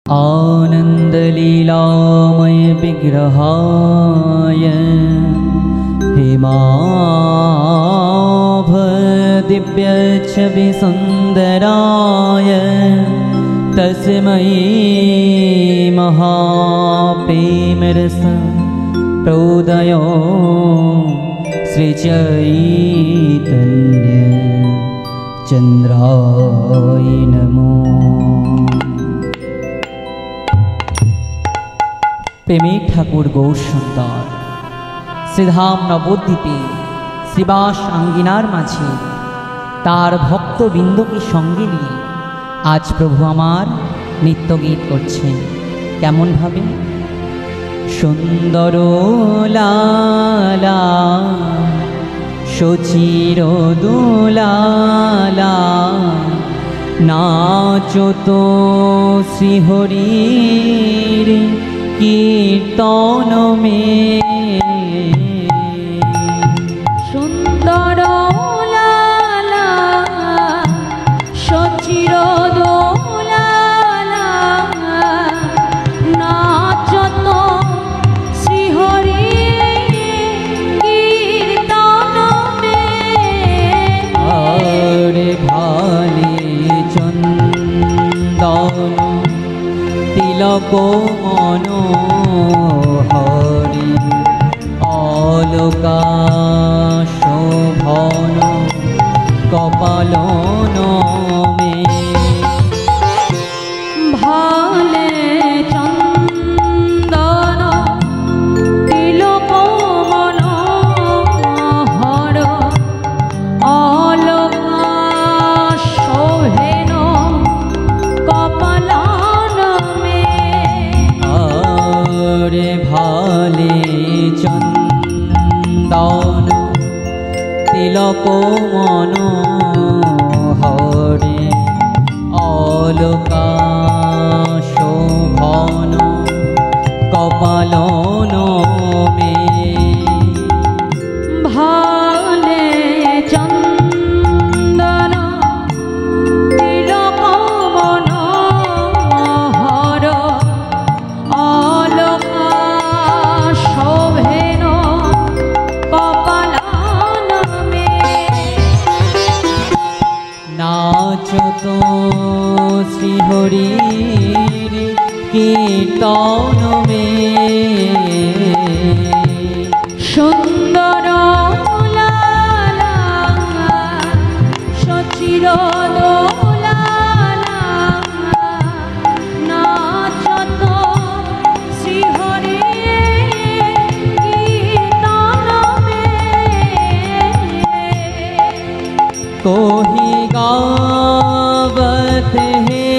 आनन्दलीलामय विग्रहाय हेमाभदिव्यच्छविसुन्दराय तस्मै महाप्रेमरस प्रौदयो श्रीचैतन्य चन्द्राय नमो। प्रेमी ठाकुर गौर सुंदर श्रीधाम नवद्वीपे श्रीबास आंगिनार माझे तार भक्तबिंद के संगे लिए आज प्रभु आमार नित्य गीत करछेन केमन भावे। सुंदर लाला सचिर दोलाला नाचो तो श्रीहरिर कीर्तन में। सुंदर लाला सचिर दोलाला नाचो तो श्रीहरि कीर्तन में। अरे भाले चंदन तिलक मनोहरी अलका शोभन कपालन में। भाले चंदन तिलक मनोहर अलका शोभन कपालन में। अरे भाले चंदन तिलक मनोहरे अलका शोभन कपालन में। भाले चंदन तिलक मनोहर अलका शोभन कपालन में। नाचो तो श्रीहरिर कीर्तन में। सुंदर लाला सचिर दोलाला नाचो तो श्रीहरि कीर्तन में। कोहि गावत है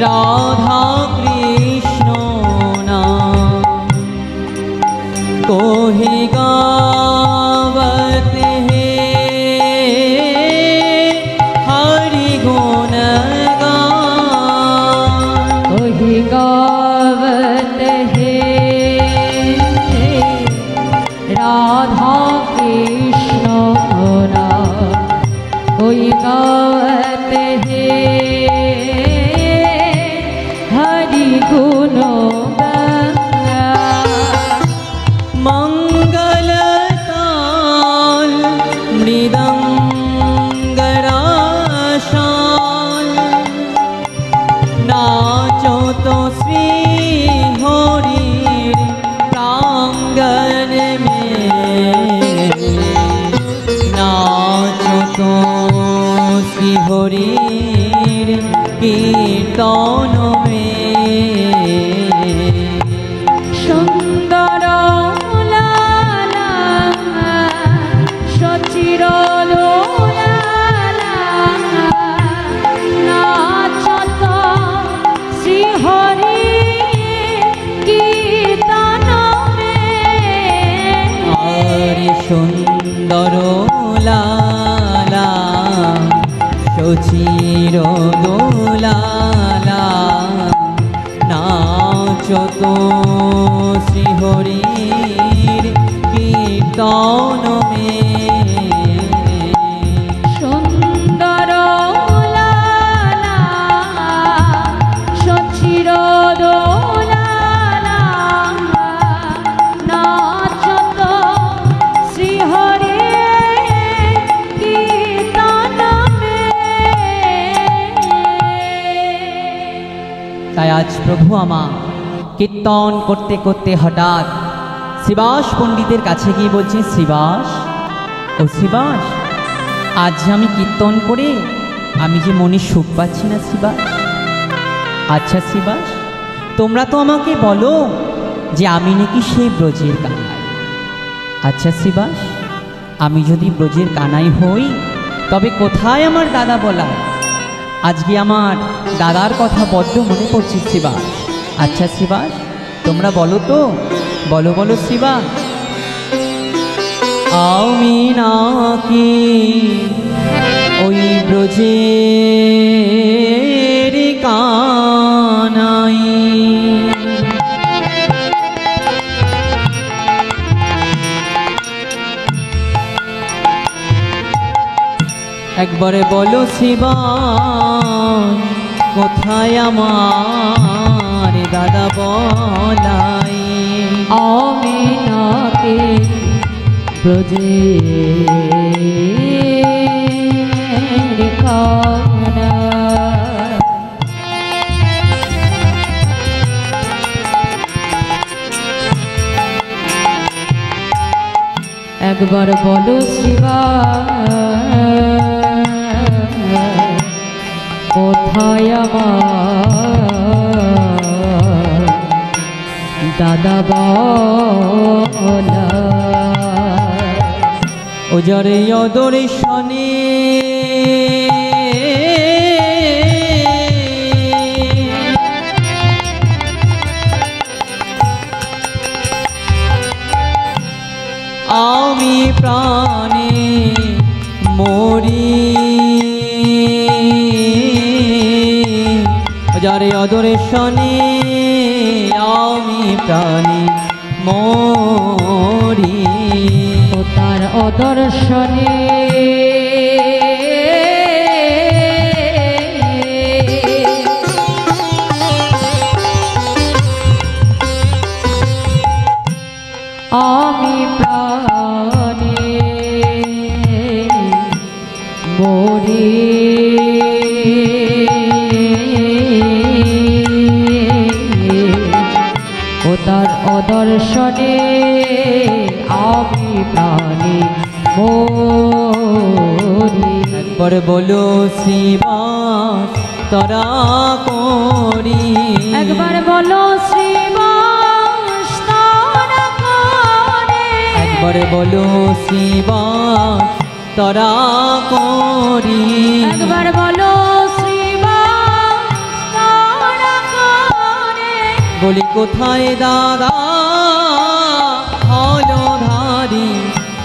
राधा कृष्ण नाम। कोहि गावत है हरि गुण गान। कोहि गावत है राधा कृष्ण नाम। कोई गावत है हरि गुण गान। मंगलताल मृदंगराशाल नाचो तो श्रीहरिर प्रांगण में। नाचो तो श्रीहरिर कीर्तन में। सुंदर लाला सचिर दोलाला नाचो तो श्रीहरि कीर्तन में। अरे सुंदर लाला सचिर दोलाला नाचो तो श्रीहरिर कीर्तन में। सुंदर लाला তাই আজ প্রভু আমার কীর্তন করতে করতে হঠাৎ শ্রীবাস পণ্ডিতের কাছে গিয়ে বলছেন, শ্রীবাস, ও শ্রীবাস, আজ আমি কীর্তন করে আমি যে মনে সুখ পাচ্ছি না শ্রীবাস। আচ্ছা শ্রীবাস, তোমরা তো আমাকে বলো যে আমি নাকি সেই ব্রজের কানাই। আচ্ছা শ্রীবাস, আমি যদি ব্রজের কানাই হই তবে কোথায় আমার দাদা বলায়? আজকে আমার দাদার কথা বড্ড মনে পড়ছে শ্রীবাস। আচ্ছা শ্রীবাস, তোমরা বলো তো, বলো বলো শ্রীবাস। আমি নাকি ওই ব্রজের কানাই, একবারে বলো শ্রীবাস, কোথায় আমার দাদা বলাই? আমি নাকি ব্রজের কানাই, একবার বলো শ্রীবাস, কোথায় আমার দাদা বলা? ও যারে অদর্শনে আমি প্রাণে মরি, ও যারে অদর্শনে আমি প্রাণে মরি, ও তার অদর্শনে আমি প্রাণে মরি, ও তার অদর্শনে আমি প্রাণে মরি। একবার বলো শ্রীবাস তরা করি, একবার বলো শ্রীবাস তারা করে, একবার বলো শ্রীবাস তরা করি, একবার বলো শ্রীবাস তারা করে, বলি কোথায় দাদা হলধারি?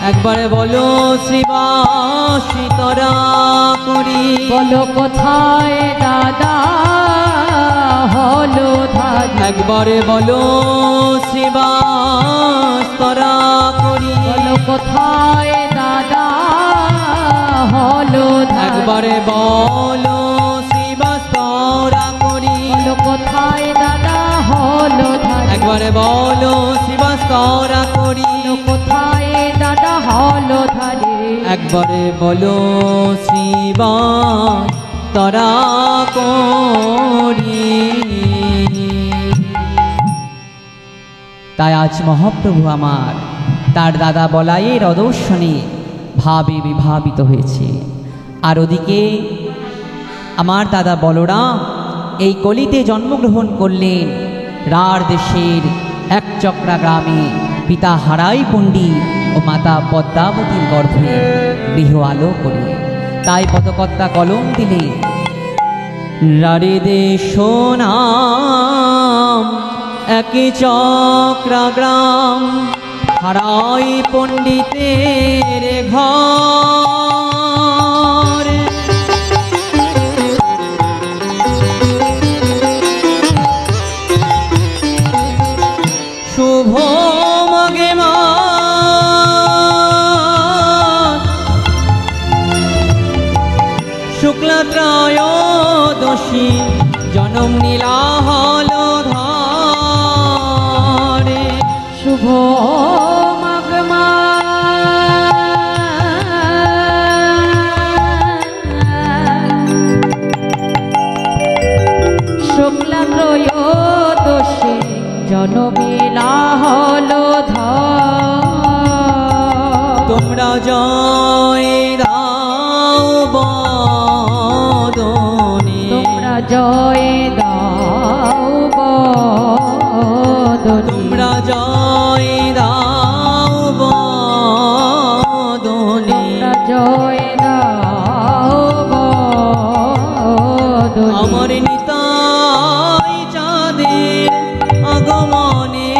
একবার বলো শ্রীবাস তরা করি, বলো কোথায় দাদা হলো ধারি? একবারে বলো শ্রীবাস তরা করি, বলো কোথায় দাদা হলো ধারি? একবারে বলো শ্রীবাস তরা করি, বলো কোথায় দাদা হলো ধারি? একবারে বলো শ্রীবাস তরা করি, বলো কোথায় দাদা হলো ধারি? একবারে বলো শ্রীবাস তরা করি। তাই আজ মহাপ্রভু আমার তার দাদা বলাইয়ের অদর্শনে ভাবে বিভাবিত হয়েছে। আর ওদিকে আমার দাদা বলরাম এই কলিতে জন্মগ্রহণ করলেন রাঢ় দেশের একচক্রা গ্রামে পিতা হারাই পণ্ডিত ও মাতা পদ্মাবতীর গর্ভে গৃহ আলো করে। তাই পদকর্তা কলম দিলেন, রাঢ় দেশ নাম একে চক্রা গ্রাম, হারাই পণ্ডিতের ঘর। শুভ মগে শুক্লা ত্রয়োদশী জনম নীলা হলধারে। শুভ মাঘ মাস শুক্লা ত্রয়োদশী জনমেলা হলো তোমরা জয় দাও বদনে, তোমরা জয় দাও বদনে, তোমরা জয় দাও বদনে, তোমরা জয় দাও বদনে। আমার নিতাই চাঁদের আগমনে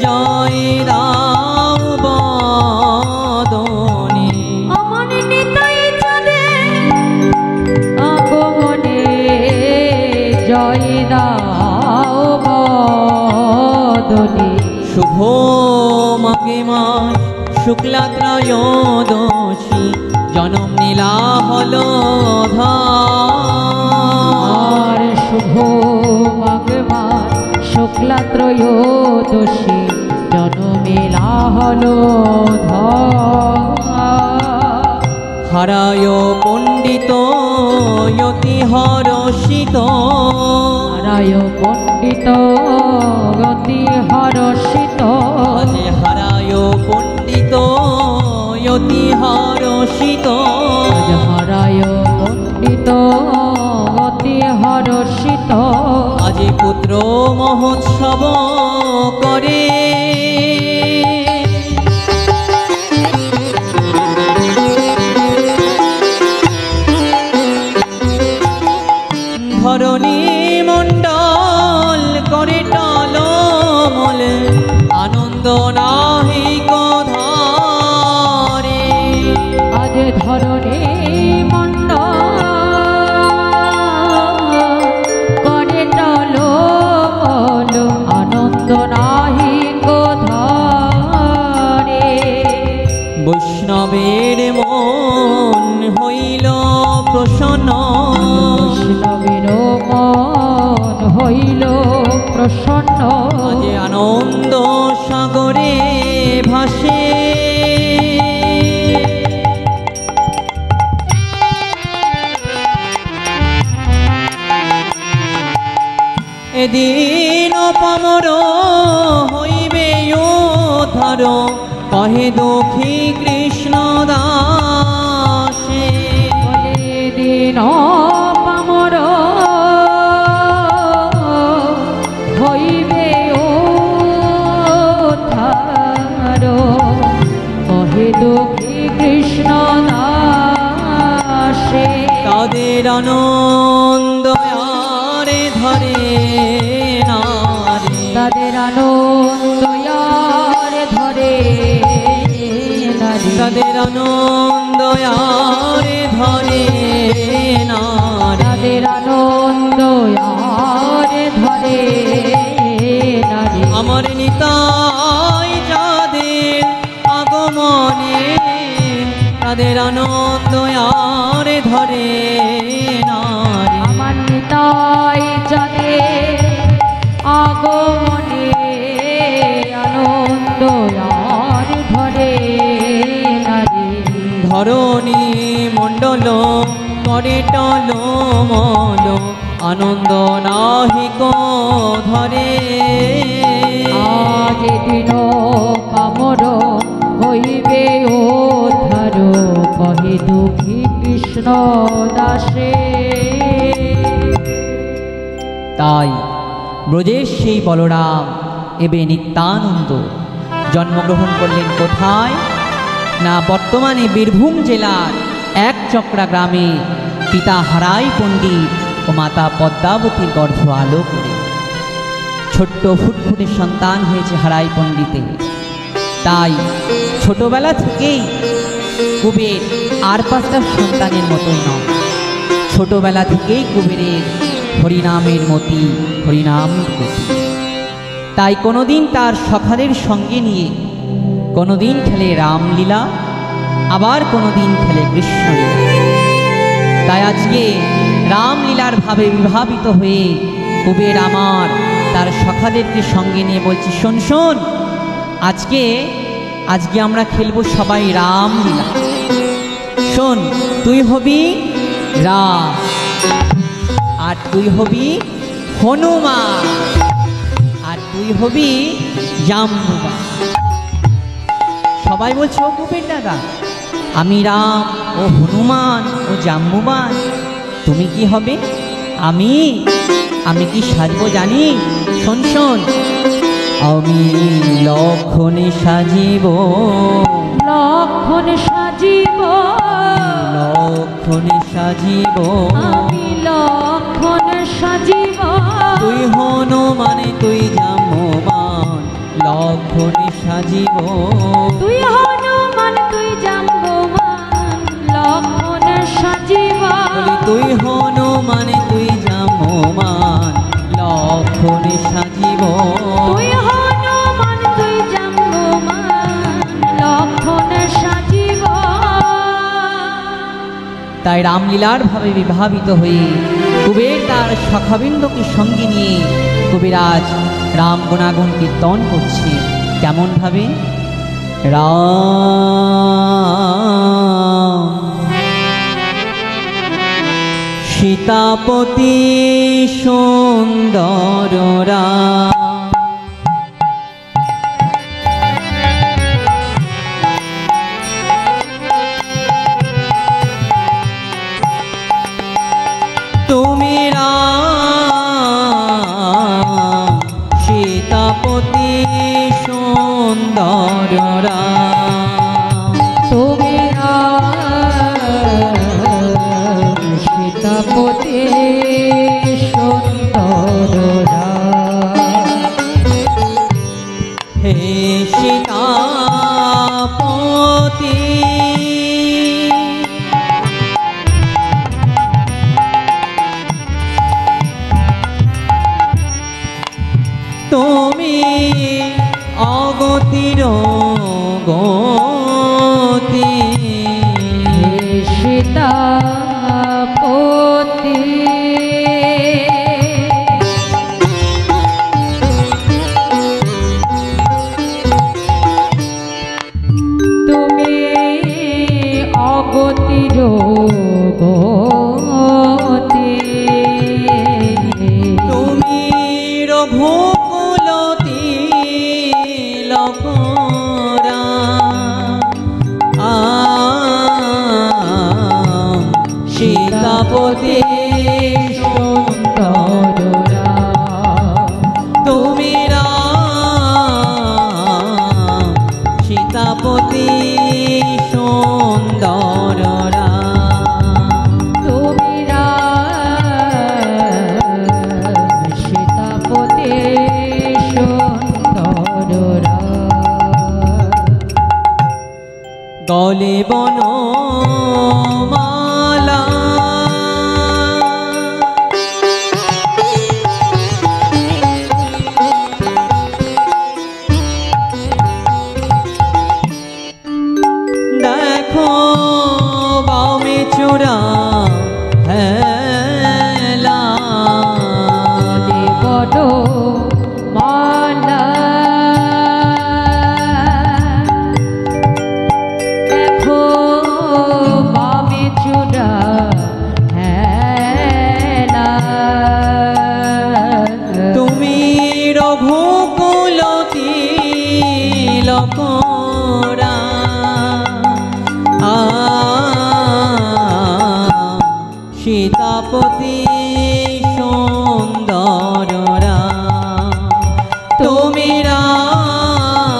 জয় দাও বদনে, আমার নিতাই চাঁদের আগমনে জয় দাও বদনে। শুভ মাঘে মাস শুক্লা ত্রয়োদশী জনম নীলা হলো আর শুভ মাঘ মাস শুক্লা ত্রয়োদশী জনমেলা হলো হারায় পণ্ডিত যতি হরষিত, হারায় পণ্ডিত অতি হরষিত, আজ হারায় পণ্ডিত যতি হরষিত, আজ হারায় পণ্ডিত অতি হরষিত। আজ পুত্র মহোৎসব করে ধরণী মণ্ডল করে টলমল আনন্দ নাহিক ধরে, আজ ধরণী মণ্ডল করে টলমল আনন্দ নাহিক ধরে। বৈষ্ণবের মন হইল প্রসন্ন, বৈষ্ণবের মন হইল প্রসন্ন, আজ আনন্দ সাগরে ভাসে এদিন পামর হইবে উদ্ধার কহে দুঃখী কৃষ্ণ দাসে, বলে দিন পামর হইবে উদ্ধার কহে দুঃখী কৃষ্ণ দাসে। তাদের আনন্দ আরে ধরে নারে, তাদের আনন্দ আর ধরে নারী, তাদের আনন্দ আরে ধরে নারে, তাদের আনন্দ আর ধরে নারী। আমার নিতাই যাদের আগমনে তাদের আনন্দ আরে ধরে নারে, আমার নিতাই যাদের আগমনে আনন্দ আর ধরে নারী। ধরণী মণ্ডল করে টলমল আনন্দ নাহিক ধরে, আজ দিন কামর হইবে উদ্ধার কহে দুঃখী কৃষ্ণ দাসে। তাই ব্রজের সেই বলরাম এবে নিত্যানন্দ জন্মগ্রহণ করলেন কোথায় না বর্তমানে বীরভূম জেলার এক চক্রা গ্রামে পিতা হারাই পণ্ডিত ও মাতা পদ্মাবতীর গর্ভ আলো করে। ছোট্ট ফুটফুটে সন্তান হয়েছে হারাই পণ্ডিতের। তাই ছোটবেলা থেকেই কুবের আর পাঁচটা সন্তানের মতোই নয়, ছোটবেলা থেকেই কুবেরের হরিনামের মতি, হরিনামের গতি। তাই কোনোদিন তার সখাদের সঙ্গে নিয়ে কোনোদিন খেলে রামলীলা, আবার কোনোদিন খেলে কৃষ্ণলীলা। তাই আজকে রামলীলার ভাবে বিভাবিত হয়ে কুবের আমার তার সখাদেরকে সঙ্গে নিয়ে বলছি, শোন শোন, আজকে আজকে আমরা খেলবো সবাই রামলীলা। শোন, তুই হবি রাম আর তুই হবি হনুমান, আর তুই হবি জাম্বুবান। সবাই বলছে, ও কুবের দাদা, আমি রাম ও হনুমান ও জাম্বুবান, তুমি কি হবে? আমি কি সাজবো জানি? শোন শোন, আমি লক্ষণে সাজিব, লক্ষণ সাজিব, লক্ষণে সাজিব, আমি লক্ষণ সাজিব, তুই হনুমানে তুই জাম্বুবান, লক্ষণে সাজিব, তুই হনুমান তুই জাম্বুবান, লক্ষণ সাজিব, বলি তুই হনুমানে তুই জাম্বুবান, লক্ষণে সাজিব, তুই হনুমান তুই জাম্বুবান, লক্ষণ সাজিব। তাই রামলীলার ভাবে বিভাবিত হয়ে কুবের তার সখাবৃন্দকে সঙ্গে নিয়ে কবিরাজ রাম গুণাগুণ কীর্তন করছে। কেমন ভাবে? রাম সীতাপতি সুন্দর রাম, তুমি রাম সীতাপতি সুন্দর রাম, তুমি সীতাপতি সুন্দর রাম, হে সীতাপতি তুমি অগতির গতি, হে সীতাপতি তুমি অগতির গতি, তুমি রঘুকুলতি লকরা সীতাপতি সুন্দর রাম, তুমি রাম সীতাপতি সুন্দর রাম, তুমি রাম সীতাপতি সুন্দর রাম, গলে বনমালা দেখো বামে চূড়া হেলা, বড় মালা দেখো বামে চূড়া হেলা, তুমি রঘুকুলতি লকরা সীতাপতি সুন্দর রাম, তুমি রাম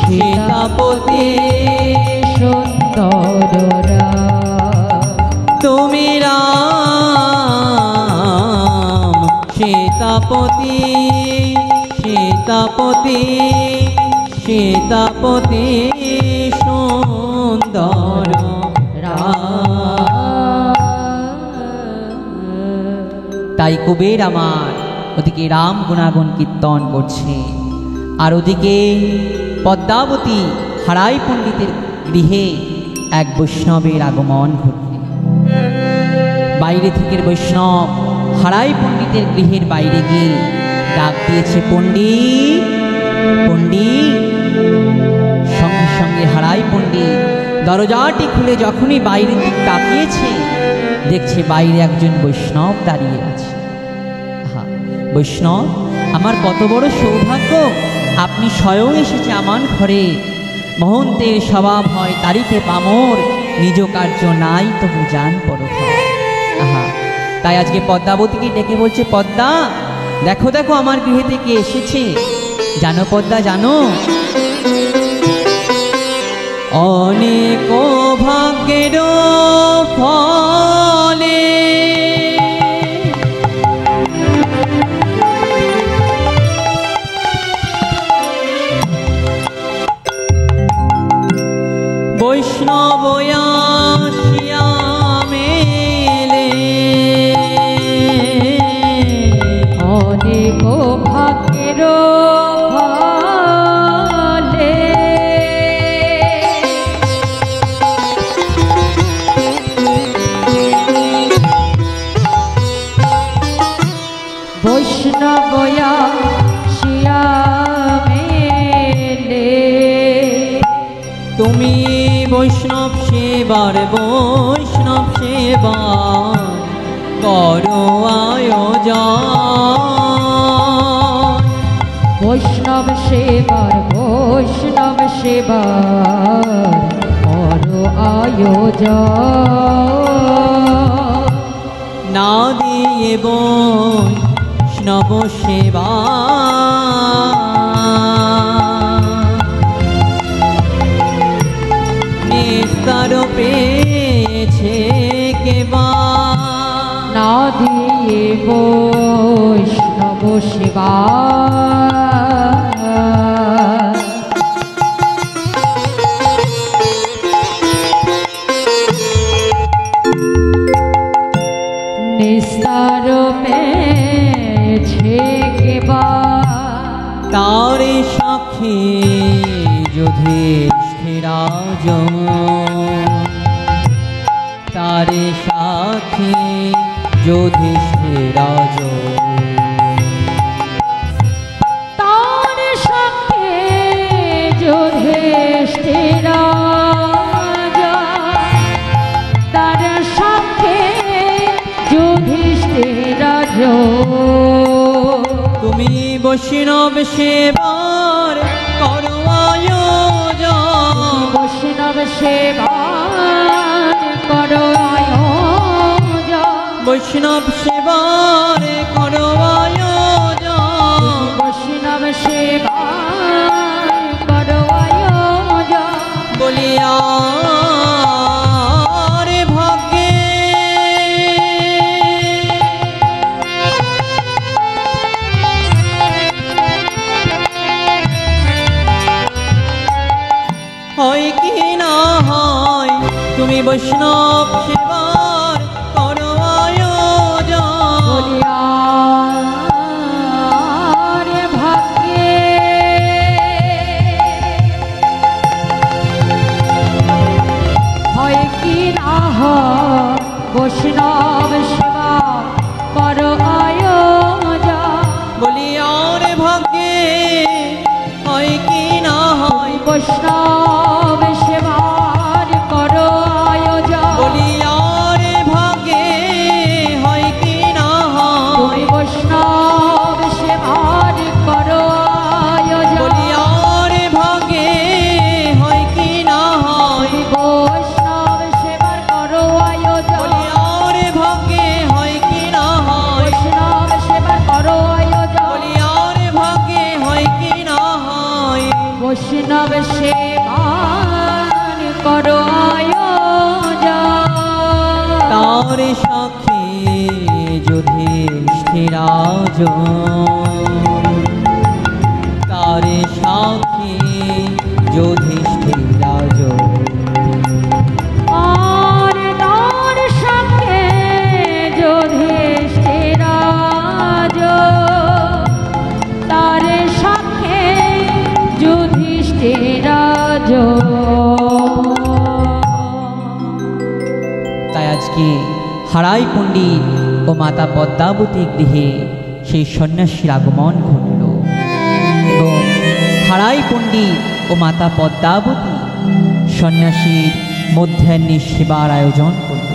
সীতাপতি সুন্দর রাম, তুমি রাম সীতাপতি সীতাপতি সীতাপতি সুন্দর তাই কুবের আমার ওদিকে রাম গুণাগুণ কীর্তন করছে, আর ওদিকে পদ্মাবতী হারাই পণ্ডিতের গৃহে এক বৈষ্ণবের আগমন ঘটল। বাইরে থেকে বৈষ্ণব হারাই পণ্ডিতের গৃহের বাইরে গিয়ে ডাক দিয়েছে, পণ্ডিত পণ্ডিত। সঙ্গে সঙ্গে হারাই পণ্ডিত দরজাটি খুলে যখনই বাইরের দিক তাকিয়েছে, দেখছে বাইরে একজন বৈষ্ণব দাঁড়িয়ে আছে। আহা বৈষ্ণব, আমার কত বড় সৌভাগ্য, আপনি স্বয়ং এসেছে আমার ঘরে। মহন্তের স্বভাব হয় তারিতে পামর, নিজ কার্য নাই তবু জান পরধর। আহা, তাই আজকে পদ্মাবতীকে ডেকে বলছে, পদ্মা দেখো দেখো আমার গৃহে থেকে এসেছে। জানো পদ্মা জানো, অনেক ভাগ্যের ফলে বৈষ্ণব আসিয়া মেলে, অনেক ভাগ্যের ফলে বৈষ্ণব আসিয়া মেলে। তুমি বৈষ্ণব সেবার বৈষ্ণব সেবার করো আয়োজন। বৈষ্ণব সেবার বৈষ্ণব সেবার করো আয়োজন। না দিয়ে বৈষ্ণব সেবা নিস্তার পেয়েছে কেবা। না দিয়ে বৈষ্ণব সেবা নিস্তার পেয়েছে কেবা। তার সাক্ষী যুধিষ্ঠিরাজ, তার সাক্ষী যুধিষ্ঠিরাজ, তার সাথে যুধিষ্ঠিরাজ, তার সাথে যুধিষ্ঠিরাজ। তুমি বৈষ্ণব সেবার করো আয়োজন। বৈষ্ণব সেবার করো আয়োজন। বৈষ্ণব সেবার করো আয়োজন। বৈষ্ণব সেবার করো আয়োজন। বলিয়া রে ভাগ্যে হয় কি না হয়, তুমি বৈষ্ণব সেবার করো আয়োজন। বলিয়া রে ভাগ্যে হয় কি না হয়, বৈষ্ণব সেবা করো আয়োজন। বলিয়া রে ভাগ্যে হয় কি না হয়, বৈষ্ণব সেবার করো আয়োজন। বলিয়া রে ভাগ্যে হয় কি না হয়, বৈষ্ণব সেবার করো আয়োজন। বলিয়া রে ভাগ্যে হয় কি না হয়, বৈষ্ণব সেবার করো আয়োজন। বলিয়া রে ভাগ্যে হয় কি না হয়, বৈষ্ণব সেবার করো আয়োজন। বলিয়া রে ভাগ্যে হয় কি না হয়। বৈষ্ণব সেবার করো আয়োজন। তার সাক্ষী যুধিষ্ঠিরাজ, তার সাক্ষী যুধিষ্ঠিরাজ, আর তার সাথে যুধিষ্ঠিরাজ, তার সাথে যুধিষ্ঠিরাজ। তাই আজকে হারাই পণ্ডিত ও মাতা পদ্মাবতী গৃহে সেই সন্ন্যাসীর আগমন ঘটল এবং হারাই পণ্ডিত ও মাতা পদ্মাবতী সন্ন্যাসীর মধ্যাহ্নে সেবার আয়োজন করল।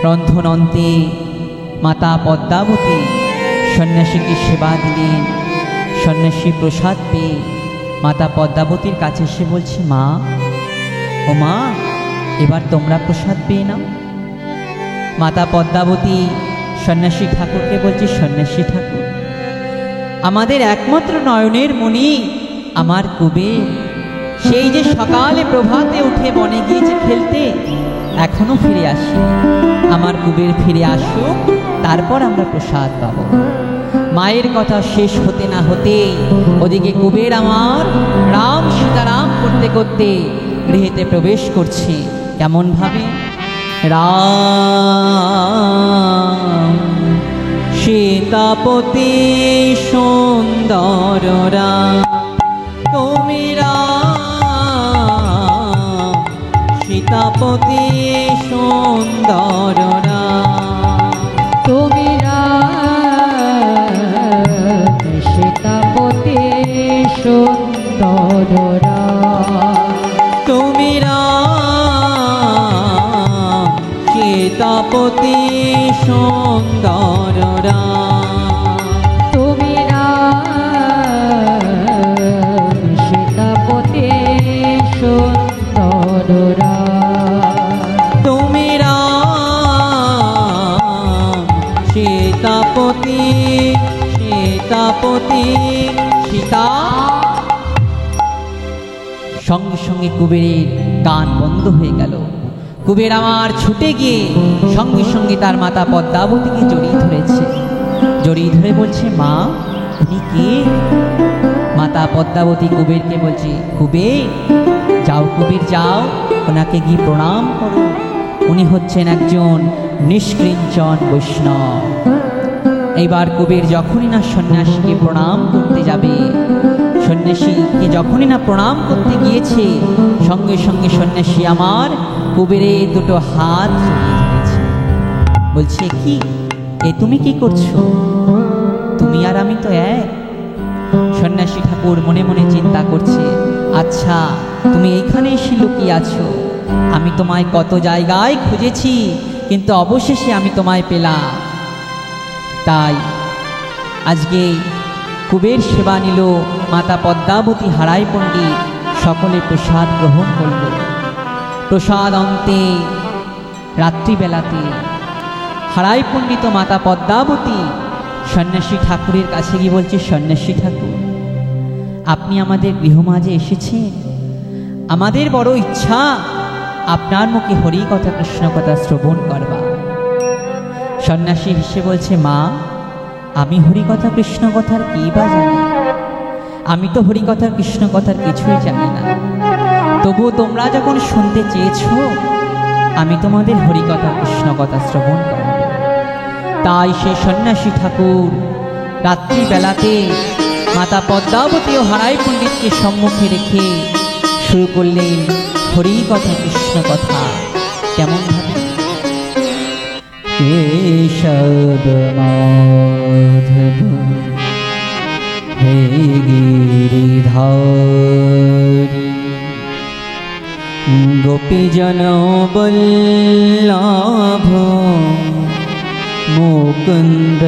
রন্ধন অন্তে মাতা পদ্মাবতী সন্ন্যাসীকে সেবা দিলেন। সন্ন্যাসী প্রসাদ পেয়ে মাতা পদ্মাবতীর কাছে এসে বলছে, মা, ও মা, এবার তোমরা প্রসাদ পেয়ে নাও। মাতা পদ্মাবতী সন্ন্যাসী ঠাকুরকে বলছে, সন্ন্যাসী ঠাকুর, আমাদের একমাত্র নয়নের মণি আমার কুবের, সেই যে সকালে প্রভাতে উঠে বনে গিয়েছে খেলতে, এখনো ফিরে আসে। আমার কুবের ফিরে আসুক, তারপর আমরা প্রসাদ পাব। মায়ের কথা শেষ হতে না হতে ওদিকে কুবের আমার রাম সীতারাম করতে করতে গৃহেতে প্রবেশ করছে। কেমন ভাবে? রাম সীতাপতি সুন্দর রাম, তুমি রাম সীতাপতি সুন্দর রাম, তুমি রাম সীতাপতি সুন্দর রাম, তুমি রাম সীতাপতি সুন্দর রাম, তুমি রাম সীতাপতি সুন্দর রাম, তুমি রাম সীতাপতি সীতাপতি সীতা। সঙ্গে সঙ্গে কুবেরের গান বন্ধ হয়ে গেল। কুবের আমার ছুটে গিয়ে সঙ্গে সঙ্গে তার মাতা পদ্মাবতীকে জড়িয়ে ধরেছে। জড়িয়ে ধরে বলছে, মা, উনি কে? মাতা পদ্মাবতী কুবেরকে বলছে, কুবের, যাও কুবের যাও, ওনাকে গিয়ে প্রণাম করো। উনি হচ্ছেন একজন নিষ্কৃঞ্চন বৈষ্ণব। এইবার কুবের যখনই না সন্ন্যাসীকে প্রণাম করতে যাবে, সন্ন্যাসীকে যখনই না প্রণাম করতে গিয়েছে, সঙ্গে সঙ্গে সন্ন্যাসী আমার কুবেরের দুটো হাত জড়িয়ে ধরেছে। বলছে, কি এ তুমি কি করছো? তুমি আর আমি তো এক। সন্ন্যাসী ঠাকুর মনে মনে চিন্তা করছে, আচ্ছা তুমি এইখানে এসে লুকিয়ে আছো, আমি তোমায় কত জায়গায় খুঁজেছি, কিন্তু অবশেষে আমি তোমায় পেলাম। তাই আজকে কুবের সেবা নিল মাতা পদ্মাবতী হারাই পণ্ডিত, সকলে প্রসাদ গ্রহণ করল। প্রসাদ অন্তে রাত্রিবেলাতে হারাই পণ্ডিত মাতা পদ্মাবতী সন্ন্যাসী ঠাকুরের কাছে গিয়ে বলছে, সন্ন্যাসী ঠাকুর, আপনি আমাদের গৃহমাঝে এসেছেন, আমাদের বড় ইচ্ছা আপনার মুখে হরি কথা কৃষ্ণ কথা শ্রবণ করবা। সন্ন্যাসী হেসে বলছে, মা, আমি হরি কথা কৃষ্ণ কথার কি বা জানি? আমি তো হরি কথা কৃষ্ণ কথার কিছুই জানি না। তবুও তোমরা যখন শুনতে চেয়েছ, আমি তোমাদের হরি কথা কৃষ্ণ কথা শ্রবণ করব। তাই সে সন্ন্যাসী ঠাকুর রাত্রিবেলাতে মাতা পদ্মাবতী ও হারাই পণ্ডিতকে সম্মুখে রেখে শুরু করলেন হরি কথা কৃষ্ণ কথা। কেমন ভাবে? কেশব মাধব হে গিরিধারী, গোপীজন বল্লভ মুকুন্দ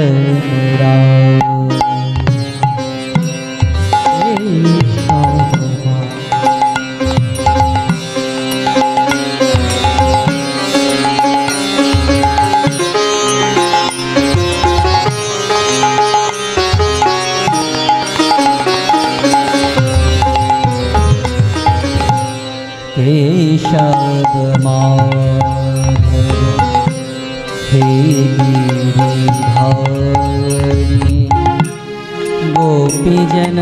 केशव माधव हे गिरिधारी, गोपीजन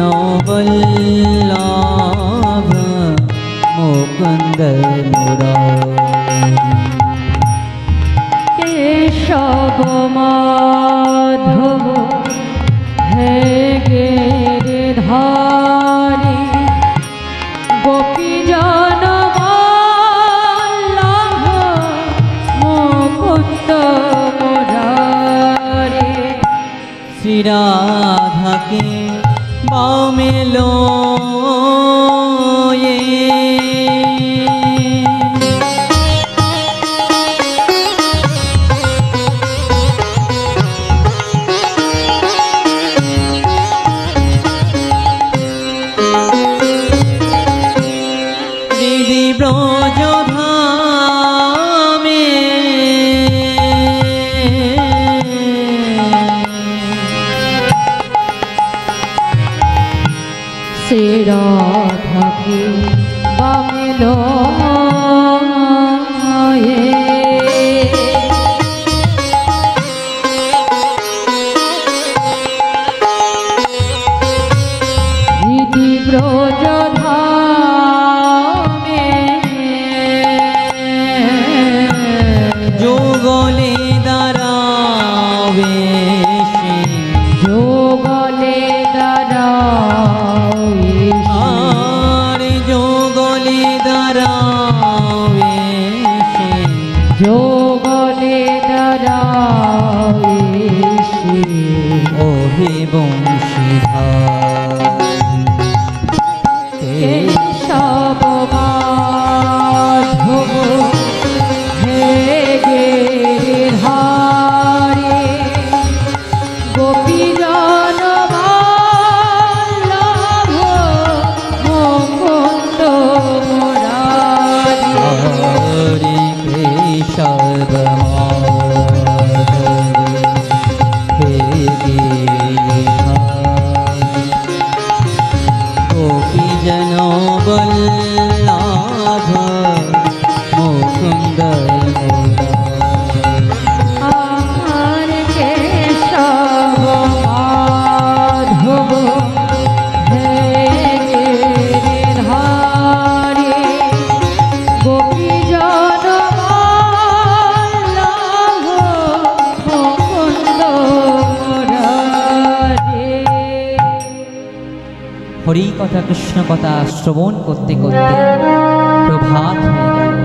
वल्लभ मुकुंद मुरारी। केशव माधव हे गिरिधारी, गोपीजन वल्लभ मुकुंद मुरारी। श्री राधा के बाव में लो ये, এসে ও হে বংশীধর কেশব মাধব হে গিরিধারে গোপীজন বল্লভ মুকুন্দ মুরারি হরে কেশব হে গোপী জন বল্লভ মুকুন্দ আমার কেশব মাধব হে গিরিধারে গোপীজন বল্লভ মুকুন্দ মুরারি। হরি কথা কৃষ্ণ কথা শ্রবণ করতে করতে প্রভাত হয়ে গেল।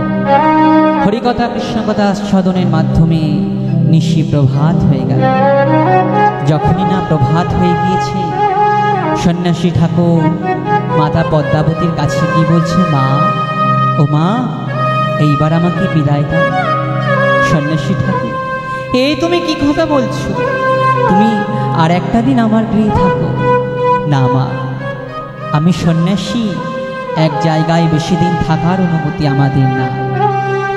হরি কথা কৃষ্ণ কথা আস্বাদনের মাধ্যমে নিশি প্রভাত হয়ে গেল। যখনই না প্রভাত হয়ে গিয়েছে, সন্ন্যাসী ঠাকুর মাতা পদ্মাবতীর কাছে গিয়ে বলছে, মা ও মা, এইবার আমাকে বিদায় দাও। সন্ন্যাসী ঠাকুর, এই তুমি কি কথা বলছো? তুমি আর একটা দিন আমার গৃহে থাকো। না মা, আমি সন্ন্যাসী, এক জায়গায় বেশি দিন থাকার অনুমতি আমাদের না,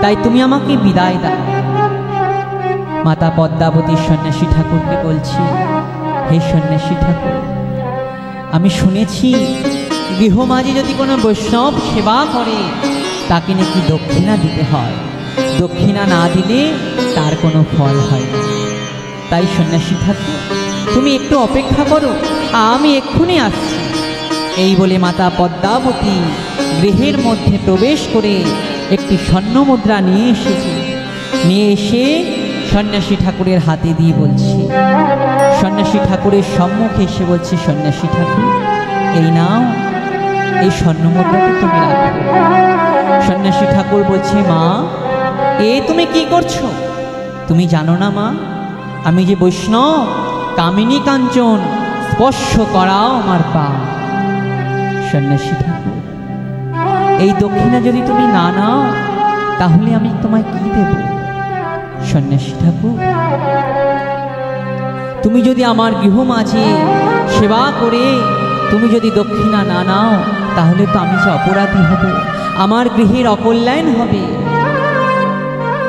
তাই তুমি আমাকে বিদায় দাও। মাতা পদ্মাবতী সন্ন্যাসী ঠাকুরকে বলছি, হে সন্ন্যাসী ঠাকুর, আমি শুনেছি গৃহমাঝি যদি কোনো বৈষ্ণব সেবা করে তাকে নাকি দক্ষিণা দিতে হয়, দক্ষিণা না দিলে তার কোনো ফল হয় না। তাই সন্ন্যাসী ঠাকুর, তুমি একটু অপেক্ষা করো, আমি এক্ষুনি আসছি। এই বলে মাতা পদ্মাবতী গৃহের মধ্যে প্রবেশ করে একটি স্বর্ণ মুদ্রা নিয়ে এসেছে। নিয়ে এসে সন্ন্যাসী ঠাকুরের হাতে দিয়ে বলছি, সন্ন্যাসী ঠাকুরের সম্মুখে এসে বলছে, সন্ন্যাসী ঠাকুর, এই নাও, এই স্বর্ণ মুদ্রাটি তুমি রাখো। সন্ন্যাসী ঠাকুর বলছে, মা এ তুমি কি করছো? তুমি জানো না মা, আমি যে বৈষ্ণব, কামিনী কাঞ্চন স্পর্শ করাও আমার পাপ। সন্ন্যাসী ঠাকুর, এই দক্ষিণা যদি তুমি না নাও তাহলে আমি তোমায় কি দেব? সন্ন্যাসী ঠাকুর, তুমি যদি আমার গৃহমাঝে সেবা করে তুমি যদি দক্ষিণা না নাও তাহলে তো আমি যে অপরাধী হব, আমার গৃহের অকল্যাণ হবে।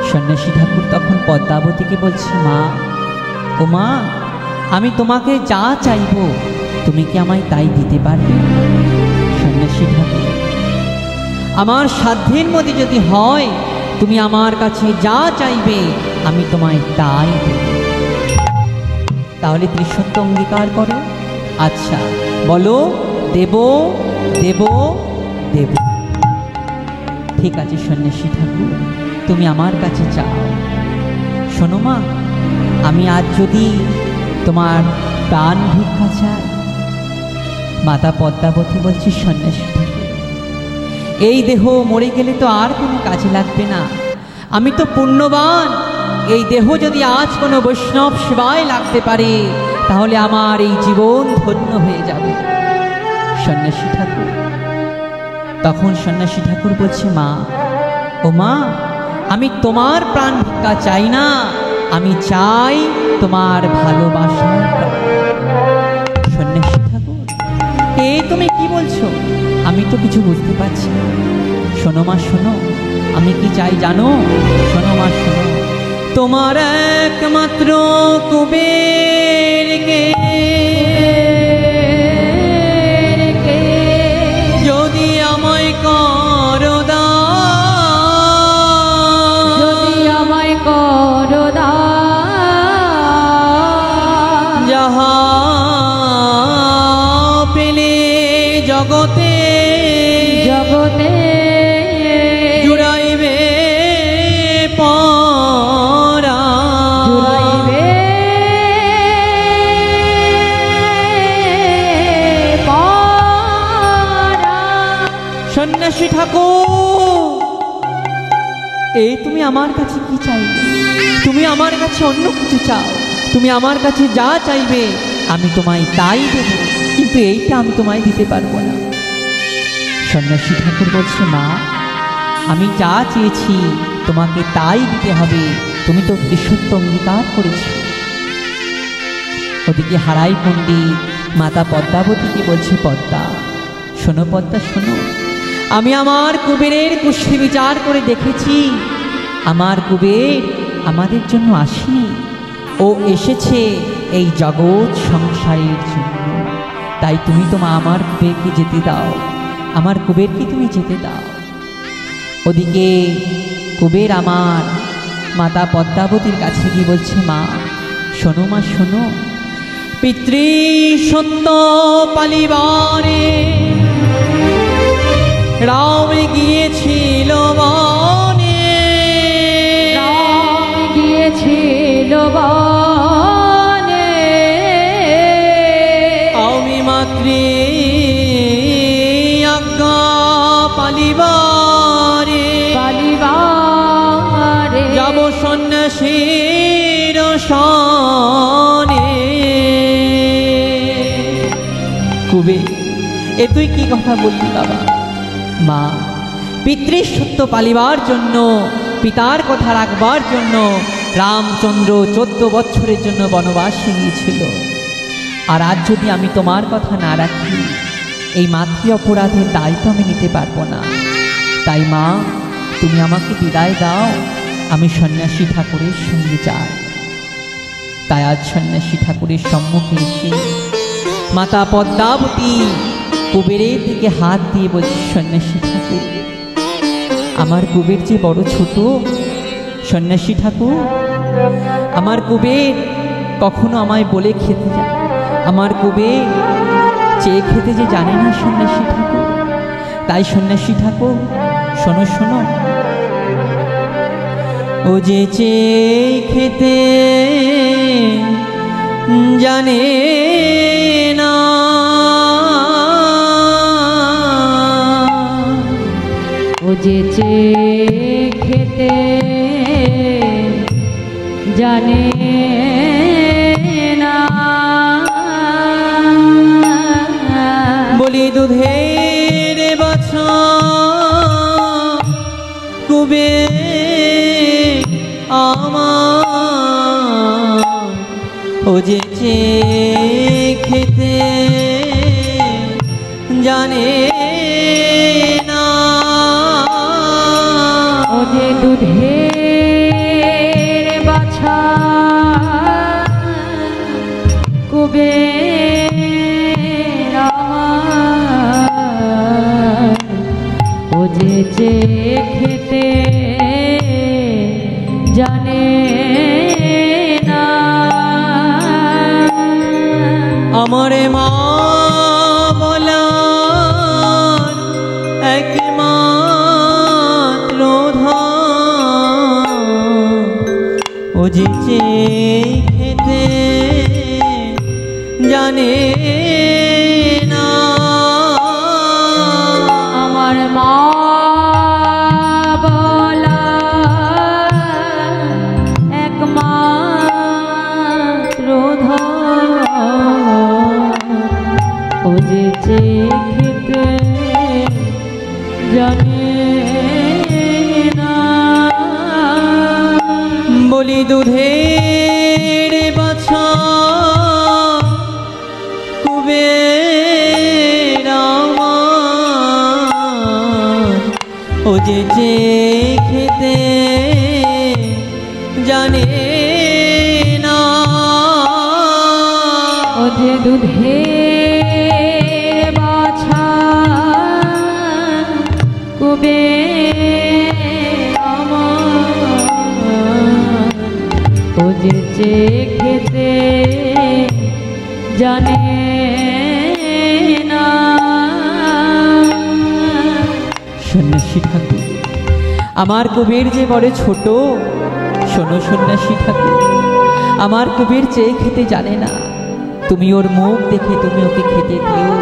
সন্ন্যাসী ঠাকুর তখন পদ্মাবতীকে বলছে, মা ও মা, আমি তোমাকে যা চাইব তুমি কি আমায় তাই দিতে পারবে? সন্ন্যাসী ঠাকুর, আমার সাধ্যের মধ্যে যদি হয় তুমি আমার কাছে যা চাইবে আমি তোমায় তাই দেব। তাহলে ত্রিসত্য অঙ্গীকার করো। আচ্ছা বলো, দেব দেব দেব। ঠিক আছে সন্ন্যাসী ঠাকুর, তুমি আমার কাছে চাও। শোনো মা, আমি আজ যদি তোমার প্রাণ ভিক্ষা চাই। মাতা পদ্মাবতী বলছি, সন্ন্যাসী ঠাকুর, এই দেহ মরে গেলে তো আর কোনো কাজে লাগবে না, আমি তো পুণ্যবান। এই দেহ যদি আজ কোনো বৈষ্ণব সেবায় লাগতে পারে তাহলে আমার এই জীবন ধন্য হয়ে যাবে। সন্ন্যাসী ঠাকুর তখন সন্ন্যাসী ঠাকুর বলছে, মা ও মা, আমি তোমার প্রাণ ভিক্ষা চাই না, আমি চাই তোমার ভালোবাসার প্রাণ। সন্ন্যাসী ঠাকুর, এ তুমি কি বলছো? আমি তো কিছু বুঝতে পারছি না। শোনো মা শোনো, আমি কি চাই জানো? শোনো মা শোনো, তোমার একমাত্র কুবেরকে যদি আমায় করো দান, যদি আমায় করো দান, যাহা পেলে জগতে জগতে জুড়াইবে পরাণ, জুড়াইবে পরাণ। সন্ন্যাসী ঠাকুর, এই তুমি আমার কাছে কি চাইবে? তুমি আমার কাছে অন্য কিছু চাও, তুমি আমার কাছে যা চাইবে আমি তোমায় তাই দেব, কিন্তু এইটা আমি তোমায় দিতে পারবো না। সন্ন্যাসী ঠাকুর বলছে, মা আমি যা চেয়েছি তোমাকে তাই দিতে হবে, তুমি তো বিশুদ্ধ অঙ্গীকার করেছ। ওদিকে হারাই পণ্ডিত মাতা পদ্মাবতীকে বলছে, পদ্মা শোনো, পদ্মা শোনো, আমি আমার কুবেরের কুষ্ঠি বিচার করে দেখেছি, আমার কুবের আমাদের জন্য আসেনি, ও এসেছে এই জগৎ সংসারের জন্য। তাই তুমি আমার কুবেরকে যেতে দাও, আমার কুবেরকে তুমি যেতে দাও। ওদিকে কুবের আমার মাতা পদ্মাবতীর কাছে গিয়ে বলছে, মা শোনো, মা শোনো, পিতৃ সত্য পালিবারে রাম গিয়েছিল বনে, রাম গিয়েছিল বনে, আমি মাতৃ আজ্ঞা পালিবারে পালিবারে যাব সন্ন্যাসীর সনে। কুবের, এ তুই কি কথা বললি বাবা? মা পিতৃসত্য পালিবার জন্য, পিতার কথা রাখবার জন্য রামচন্দ্র 14 বছরের জন্য বনবাসে গিয়েছিল, আর আজ যদি আমি তোমার কথা না রাখি এই মাতৃ অপরাধের দায় তো আমি নিতে পারবো না। তাই মা তুমি আমাকে বিদায় দাও, আমি সন্ন্যাসী ঠাকুরের সঙ্গে যাই। তাই আজ সন্ন্যাসী ঠাকুরের সম্মুখে এসে মাতা পদ্মাবতী কুবেরের দিকে হাত দিয়ে বলছে, সন্ন্যাসী ঠাকুর আমার কুবের যে বড় ছোট, সন্ন্যাসী ঠাকুর আমার কুবের কখনো আমায় বলে খেতে যায়, আমার কুবের চেয়ে খেতে যে জানে না সন্ন্যাসী ঠাকুর। তাই সন্ন্যাসী ঠাকুর শোনো শোনো, ও যে চেয়ে খেতে জানে না, ও যে চেয়ে খেতে জানে না, বলি দুধের বাছা কুবের আমার, ও যে চেয়ে খেতে জানে না, ও যে দুধের বাছা কুবের আমার, ও যে চেয়ে খেতে জানে না, আমার মা বলার একমাত্র ধন, ও যে চেয়ে খেতে জানে না, আমার মা বলা একমাত্র ধন, ও যে চেয়ে খেতে জানে না, বলি দুধের বাছা কুবের আমার, ও যে চেয়ে খেতে জানে না, ও যে দুধের বাছা কুবের আমার, ও যে চেয়ে খেতে জানে না। সন্ন্যাসী ঠাকুর আমার কুবের যে বড় ছোট, শোনো সন্ন্যাসী ঠাকুর আমার কুবের চেয়ে খেতে জানে না, তুমি ওর মুখ দেখে তুমি ওকে খেতে দিও।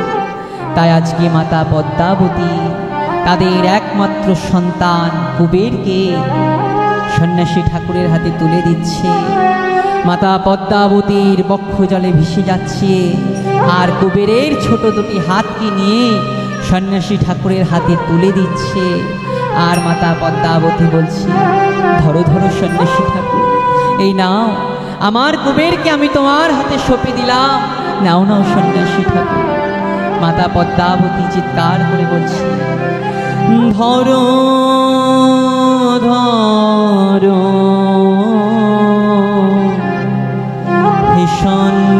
তাই আজকে মাতা পদ্মাবতী তাদের একমাত্র সন্তান কুবেরকে সন্ন্যাসী ঠাকুরের হাতে তুলে দিচ্ছে। মাতা পদ্মাবতীর বক্ষ জলে ভেসে যাচ্ছে, আর কুবেরের ছোট দুটি হাতকে নিয়ে সন্ন্যাসী ঠাকুরের হাতে তুলে দিচ্ছে। আর মাতা পদ্মাবতী বলছে, ধরো ধরো সন্ন্যাসী ঠাকুর, এই নাও, আমার কুবেরকে আমি তোমার হাতে সঁপে দিলাম, নাও নাও সন্ন্যাসী ঠাকুর। মাতা পদ্মাবতী চিৎকার করে বলছে, ধরো ধরো হে সন্ন্যাসী,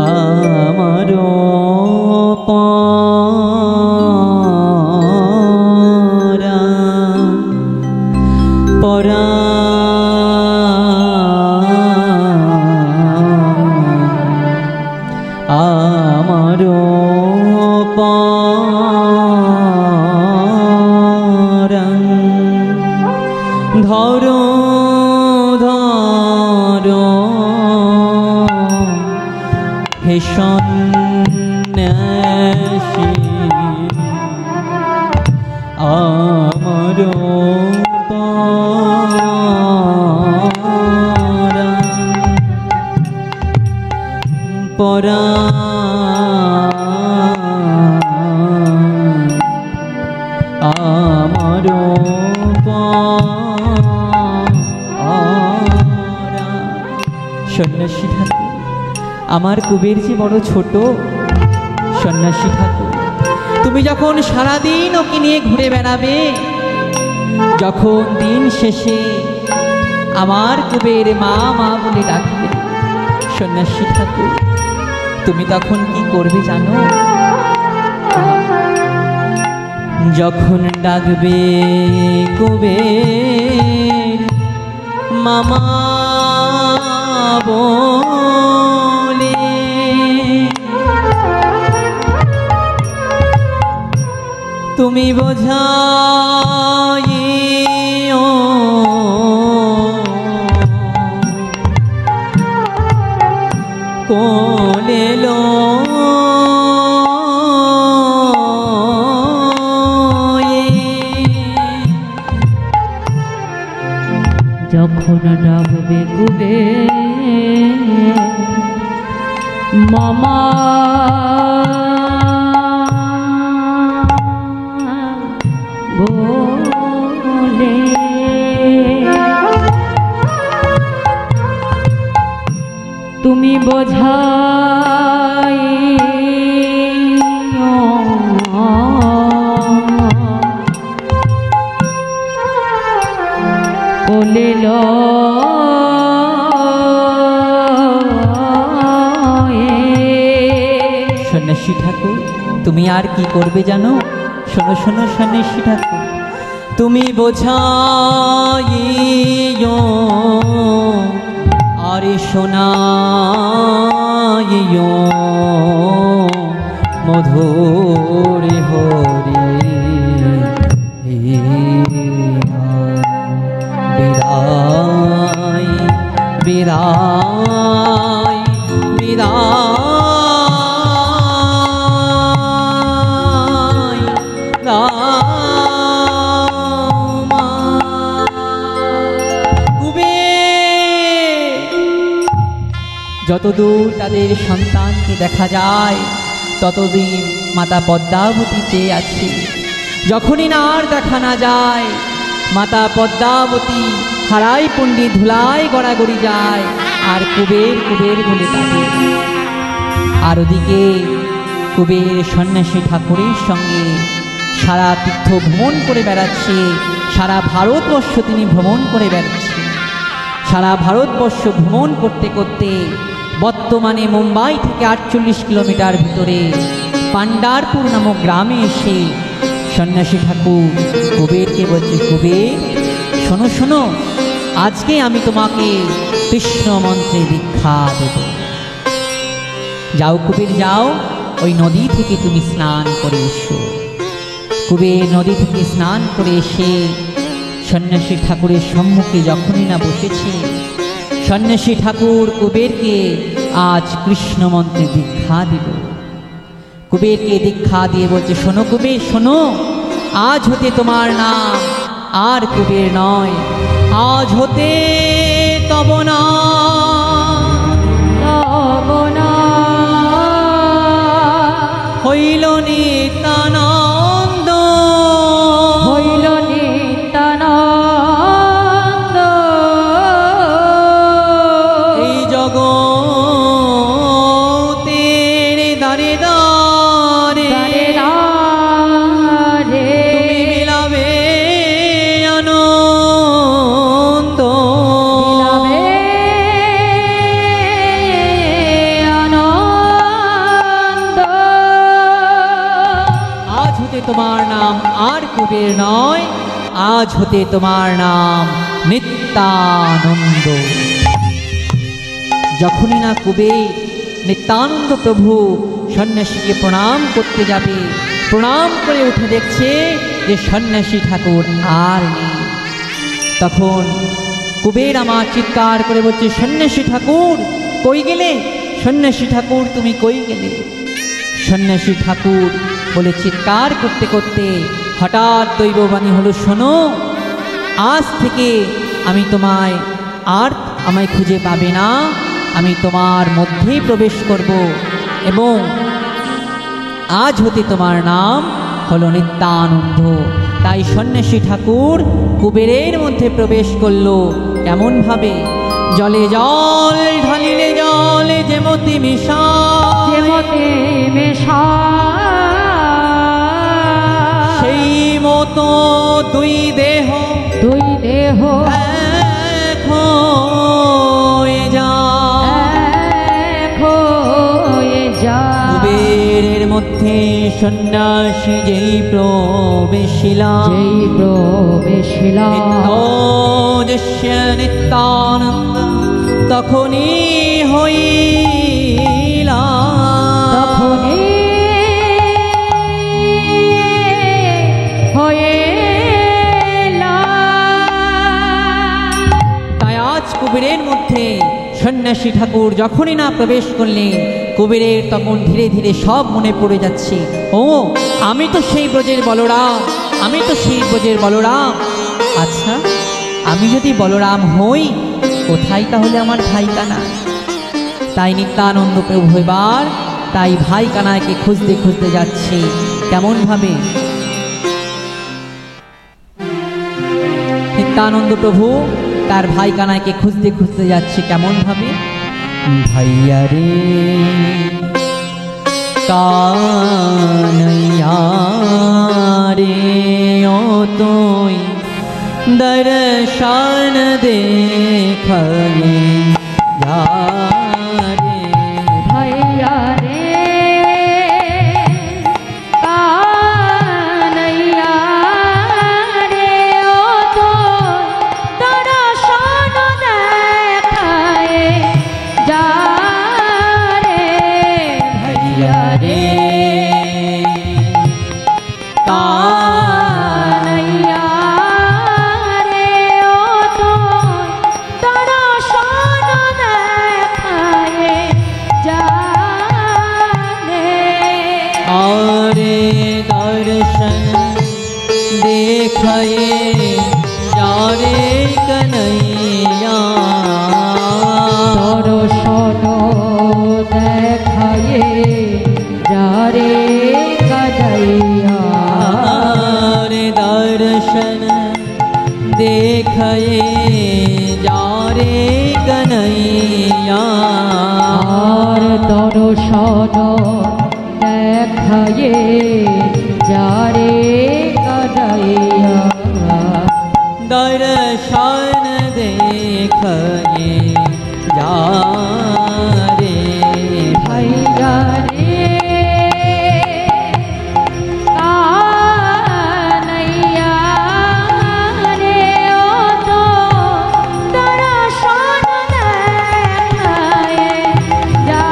আমার আমার ধরো ধরো হে সন্ন্যাসী, আমার আমার সন্ন্যাসী ঠাকুর, আমার কুবের যে বড় ছোট। সন্ন্যাসী ঠাকুর, তুমি যখন সারাদিন ওকে নিয়ে ঘুরে বেড়াবে, যখন দিন শেষে আমার কুবের মা মা বলে ডাকবে, সন্ন্যাসী ঠাকুর তুমি তখন কি করবে জানো? যখন ডাকবে কুবের মামা বলে, তুমি বোঝাইও কোলে যখন ডাকবে কুবের মামা বলে, তুমি বোঝাই কোলে সন্ন্যাসী ঠাকুর তুমি আর কি করবে জানো? শোনো শোনো সন্ন্যাসী ঠাকুর, তুমি বোঝাইও আরে শোনাইও মধুরে হরে বিদায় বিদায় যতদূর তাদের সন্তানকে দেখা যায় ততদিন মাতা পদ্মাবতী চেয়ে আছে। যখনই না আর দেখা না যায়, মাতা পদ্মাবতী হারাই পণ্ডিত ধুলায় গড়াগড়ি যায়, আর কুবের কুবের বলে কাঁদে। আর ওদিকে কুবের সন্ন্যাসী ঠাকুরের সঙ্গে সারা তীর্থ ভ্রমণ করে বেড়াচ্ছে, সারা ভারতবর্ষ তিনি ভ্রমণ করে বেড়াচ্ছে। সারা ভারতবর্ষ ভ্রমণ করতে করতে বর্তমানে মুম্বাই থেকে 48 কিলোমিটার ভিতরে পান্ডারপুর নামক গ্রামে এসে সন্ন্যাসী ঠাকুর কুবেরকে বলছে, কুবের শোনো শোনো, আজকে আমি তোমাকে কৃষ্ণ মন্ত্রে দীক্ষা দেব। যাও কুবের যাও, ওই নদী থেকে তুমি স্নান করে এসো। কুবের নদী থেকে স্নান করে এসে সন্ন্যাসী ঠাকুরের সম্মুখে যখনই না বসেছে, সন্ন্যাসী ঠাকুর কুবেরকে আজ কৃষ্ণ মন্ত্রে দীক্ষা দিল। কুবেরকে দীক্ষা দিয়ে বলছে, শোনো কুবের শোনো, আজ হতে তোমার নাম আর কুবের নয়, আজ হতে তব নাম হইল নিত্যানন্দ, হইল নিত্যানন্দ। এই জগতের দারে দারে তুমি বিলাবে আনন্দ, আজ হতে তোমার নাম আর কুবের নয়, আজ হতে তোমার নাম নিত্যানন্দ। যখনই না কুবের নিত্যানন্দ প্রভু সন্ন্যাসীকে প্রণাম করতে যাবে, প্রণাম করে উঠে দেখছে যে সন্ন্যাসী ঠাকুর আর নেই। তখন কুবের আমার চিৎকার করে বলছে, সন্ন্যাসী ঠাকুর কই গেলে, সন্ন্যাসী ঠাকুর তুমি কই গেলে। সন্ন্যাসী ঠাকুর বলে চিৎকার করতে করতে হঠাৎ দৈববাণী হলো, শোনো, আজ থেকে আমি তোমায় আর আমায় খুঁজে পাবে না, আমি তোমার মধ্যেই প্রবেশ করব এবং আজ হতে তোমার নাম হলো নিত্যানন্দ। তাই সন্ন্যাসী ঠাকুর কুবেরের মধ্যে প্রবেশ করলো। কেমনভাবে? জলে জল ঢালিলে জল যেমতি মিশায়, সেই মতো দুই দেহ এক হয়ে যায়। কুবেরের মধ্যে সন্ন্যাসী যেই প্রবেশিলা, নিত্য নিত্যানন্দ তখনই হইলা, তাই আজ কুবেরের মধ্যে সন্ন্যাসী ঠাকুর যখনই না প্রবেশ করলেন, কুবেরের তখন ধীরে ধীরে সব মনে পড়ে যাচ্ছে, ও আমি তো সেই ব্রজের বলরাম, আমি তো সেই ব্রজের বলরাম। আচ্ছা, আমি যদি বলরাম হই, কোথায় তাহলে আমার ভাই কানা? তাই নিত্যানন্দ প্রভু এবার তাই ভাই কানাইকে খুঁজতে খুঁজতে যাচ্ছে। কেমনভাবে? নিত্যানন্দ প্রভু তার ভাই কানাইকে খুঁজতে খুঁজতে যাচ্ছে। কেমনভাবে? ভাইয়া রে কানাইয়া রে ও তুই দর্শন দেখায়ে যা রে, ভাইয়া রে কানাইয়া রে ও তো দর্শন দেখায়ে যা রে, ভাইয়া রে কানাইয়া রে ও তো দর্শন দেখায়ে যা রে। আরে দর্শন দেখায়ে যারে কনৈয়া, দর্শন দেখায়ে যারে কানাইয়া, আরে দর্শন দেখায়ে যারে কনৈয়া, আর দর্শন দেখায়ে যারে কানাইয়া, দর্শন দেখায়ে যারে ভাইয়া রে কানাইয়া রে ও তো দর্শন দেখায়ে যা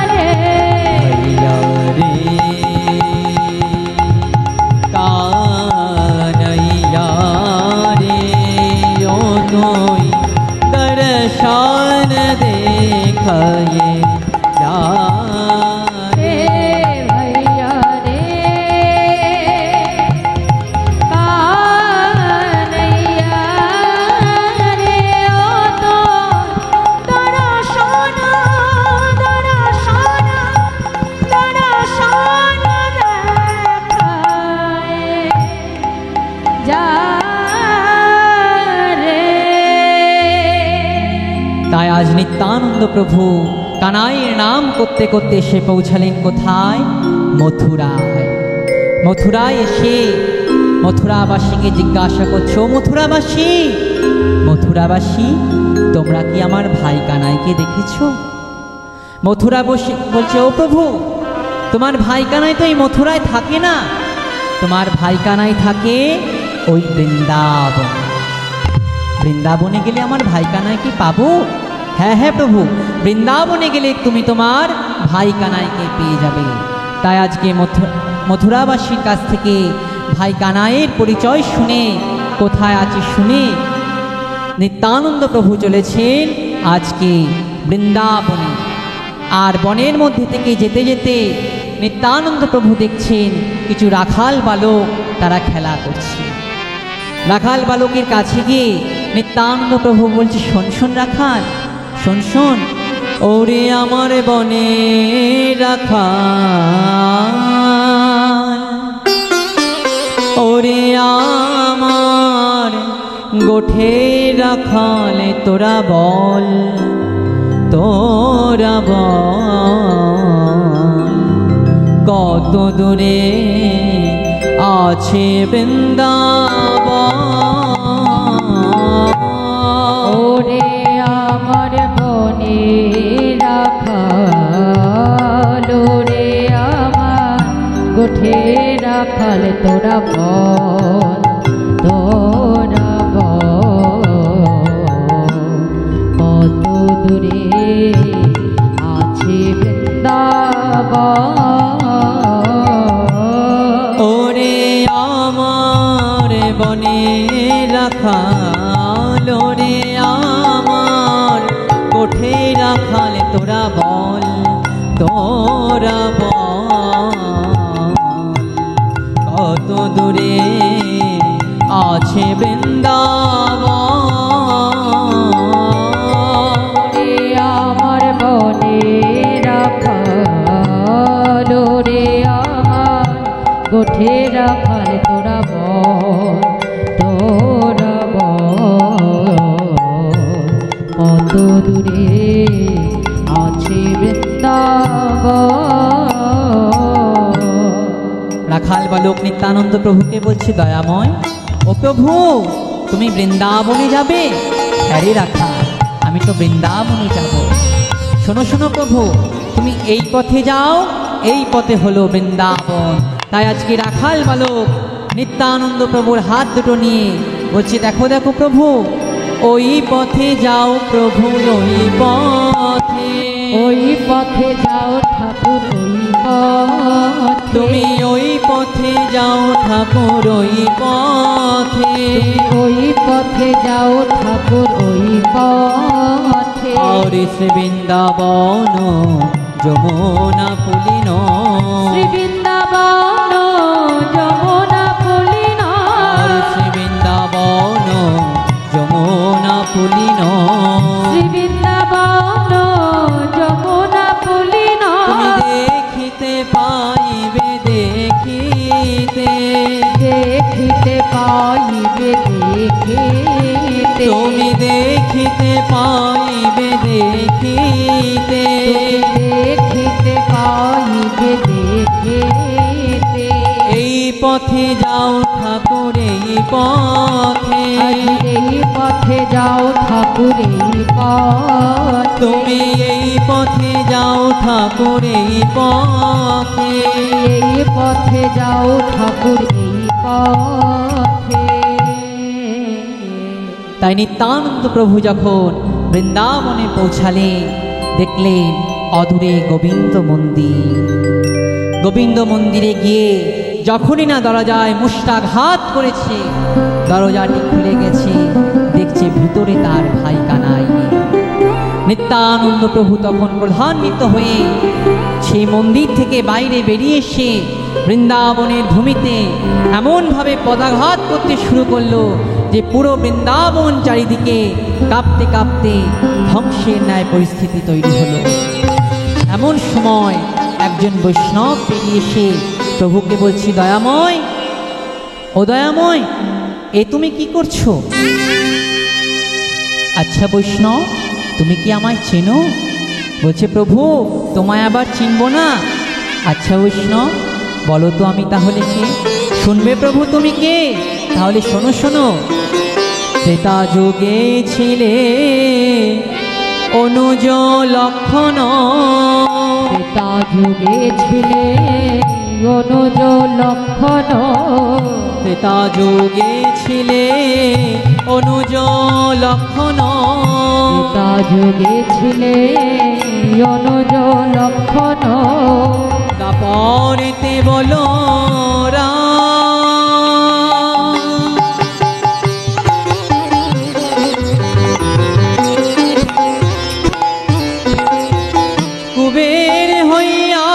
রে, ভাইয়া রে কানাইয়া রে ও তুই দর্শন দে তাই আজ নিত্যানন্দ প্রভু কানাইয়ের নাম করতে করতে এসে পৌঁছালেন কোথায়? মথুরায়। মথুরায় এসে মথুরাবাসীকে জিজ্ঞাসা করছো, মথুরাবাসী, মথুরাবাসী, তোমরা কি আমার ভাই কানাইকে দেখেছো? মথুরাবাসী বলছে, ও প্রভু, তোমার ভাই কানাই তো এই মথুরায় থাকে না, তোমার ভাই কানাই থাকে ওই বৃন্দাবন। বৃন্দাবনে গেলে আমার ভাই কানাইকে পাবো? হ্যাঁ হ্যাঁ প্রভু, বৃন্দাবনে গেলে তুমি তোমার ভাই কানাইকে পেয়ে যাবে। তাই আজকে মথুরাবাসীর কাছ থেকে ভাই কানাইয়ের পরিচয় শুনে, কোথায় আছে শুনে, নিত্যানন্দ প্রভু চলেছেন আজকে বৃন্দাবনে। আর বনের মধ্যে থেকে যেতে যেতে নিত্যানন্দ প্রভু দেখছেন কিছু রাখাল বালক, তারা খেলা করছে। রাখাল বালকের কাছে গিয়ে নিত্যানন্দ প্রভু বলছে, শোন শোন রাখাল, শোন শোন, ওরে আমার বনে রাখাল, ওরে আমার গোঠে রাখাল, তোরা বল, তোরা বল, কত দূরে আছে বৃন্দাবন? ওরে আমার বনে রাখাল, ওরে আমার গোঠে রাখাল, তোরা বল, তোরা বল, কত দূরে আছে বৃন্দাবন? ওরে আমার বনে রাখাল, ওরে আমার কোঠে রাখাল, তোরা বল, তোরা বল, কত দূরে আছে বৃন্দাবন? ওরে আমার বনে রাখাল, ওরে আমার গোঠে রাখাল, তোরা বল, তোরা বল, কত দূরে আছে বৃন্দাবন? রাখাল বালক নিত্যানন্দ প্রভুকে বলছে, দয়াময়, ও প্রভু, তুমি বৃন্দাবনে যাবে? হ্যাঁ রে রাখাল, আমি তো বৃন্দাবনে যাব। শোনো শোনো প্রভু, তুমি এই পথে যাও, এই পথে হলো বৃন্দাবন। তাই আজকে রাখাল বালক নিত্যানন্দ প্রভুর হাত দুটো নিয়ে বলছে, দেখো দেখো প্রভু, ওই পথে যাও প্রভু, ওই পথে, ওই পথে যাও ঠাকুর, ওই পথে, তুমি ওই পথে যাও ঠাকুর, ওই পথে, ওই পথে যাও ঠাকুর, ওই পথে, और श्री বৃন্দাবন যমুনা পুলিন, শ্রী বৃন্দাবন যমুনা পুলিন, और श्री বৃন্দাবন যমুনা পুলিন, শ্রী বৃন্দাবন যমুনা পুলিন, তুমি দেখিতে পাইবে, দেখিতে, দেখিতে পাইবে, দেখিতে, তুমি দেখিতে পাইবে, দেখিতে, দেখিতে পাইবে, দেখিতে, এই পথে যাও ঠাকুর, এই পথে, এই পথে যাও ঠাকুর, এই পথে, তুমি এই পথে যাও ঠাকুর, এই পথে, এই পথে যাও ঠাকুর, এই পথে। তাই নিত্যানন্দ প্রভু যখন বৃন্দাবনে পৌঁছালেন, দেখলেন অদূরে গোবিন্দ মন্দির। গোবিন্দ মন্দিরে গিয়ে যখনই না দরজায় মুষ্টাঘাত করেছে, দরজাটি খুলে গেছে, দেখছে ভিতরে তার ভাই কানাই নেই। নিত্যানন্দ প্রভু তখন প্রধান্বিত হয়ে সেই মন্দির থেকে বাইরে বেরিয়ে এসে বৃন্দাবনের ভূমিতে এমনভাবে পদাঘাত করতে শুরু করলো যে পুরো বৃন্দাবন চারিদিকে কাঁপতে কাঁপতে ধ্বংসের ন্যায় পরিস্থিতি তৈরি হলো। এমন সময় একজন বৈষ্ণব বেরিয়ে এসে প্রভুকে বলছি, দয়াময়, ও দয়াময়, এ তুমি কি করছো? আচ্ছা বৈষ্ণব, তুমি কি আমায় চেনো? বলছে, প্রভু তোমায় আবার চিনব না? আচ্ছা বৈষ্ণব, বলো তো আমি তাহলে কে? শুনবে প্রভু তুমি কে? তাহলে শোনো শোনো। ত্রেতা যুগে ছিলে অনুজ লক্ষণ, ত্রেতা যুগে ছিলে অনুজ লক্ষণ, ত্রেতা যুগে ছিলে অনুজ লক্ষণ, ত্রেতা যুগে ছিলে অনুজ লক্ষণ, তারপরেতে বলো কুবের হইয়া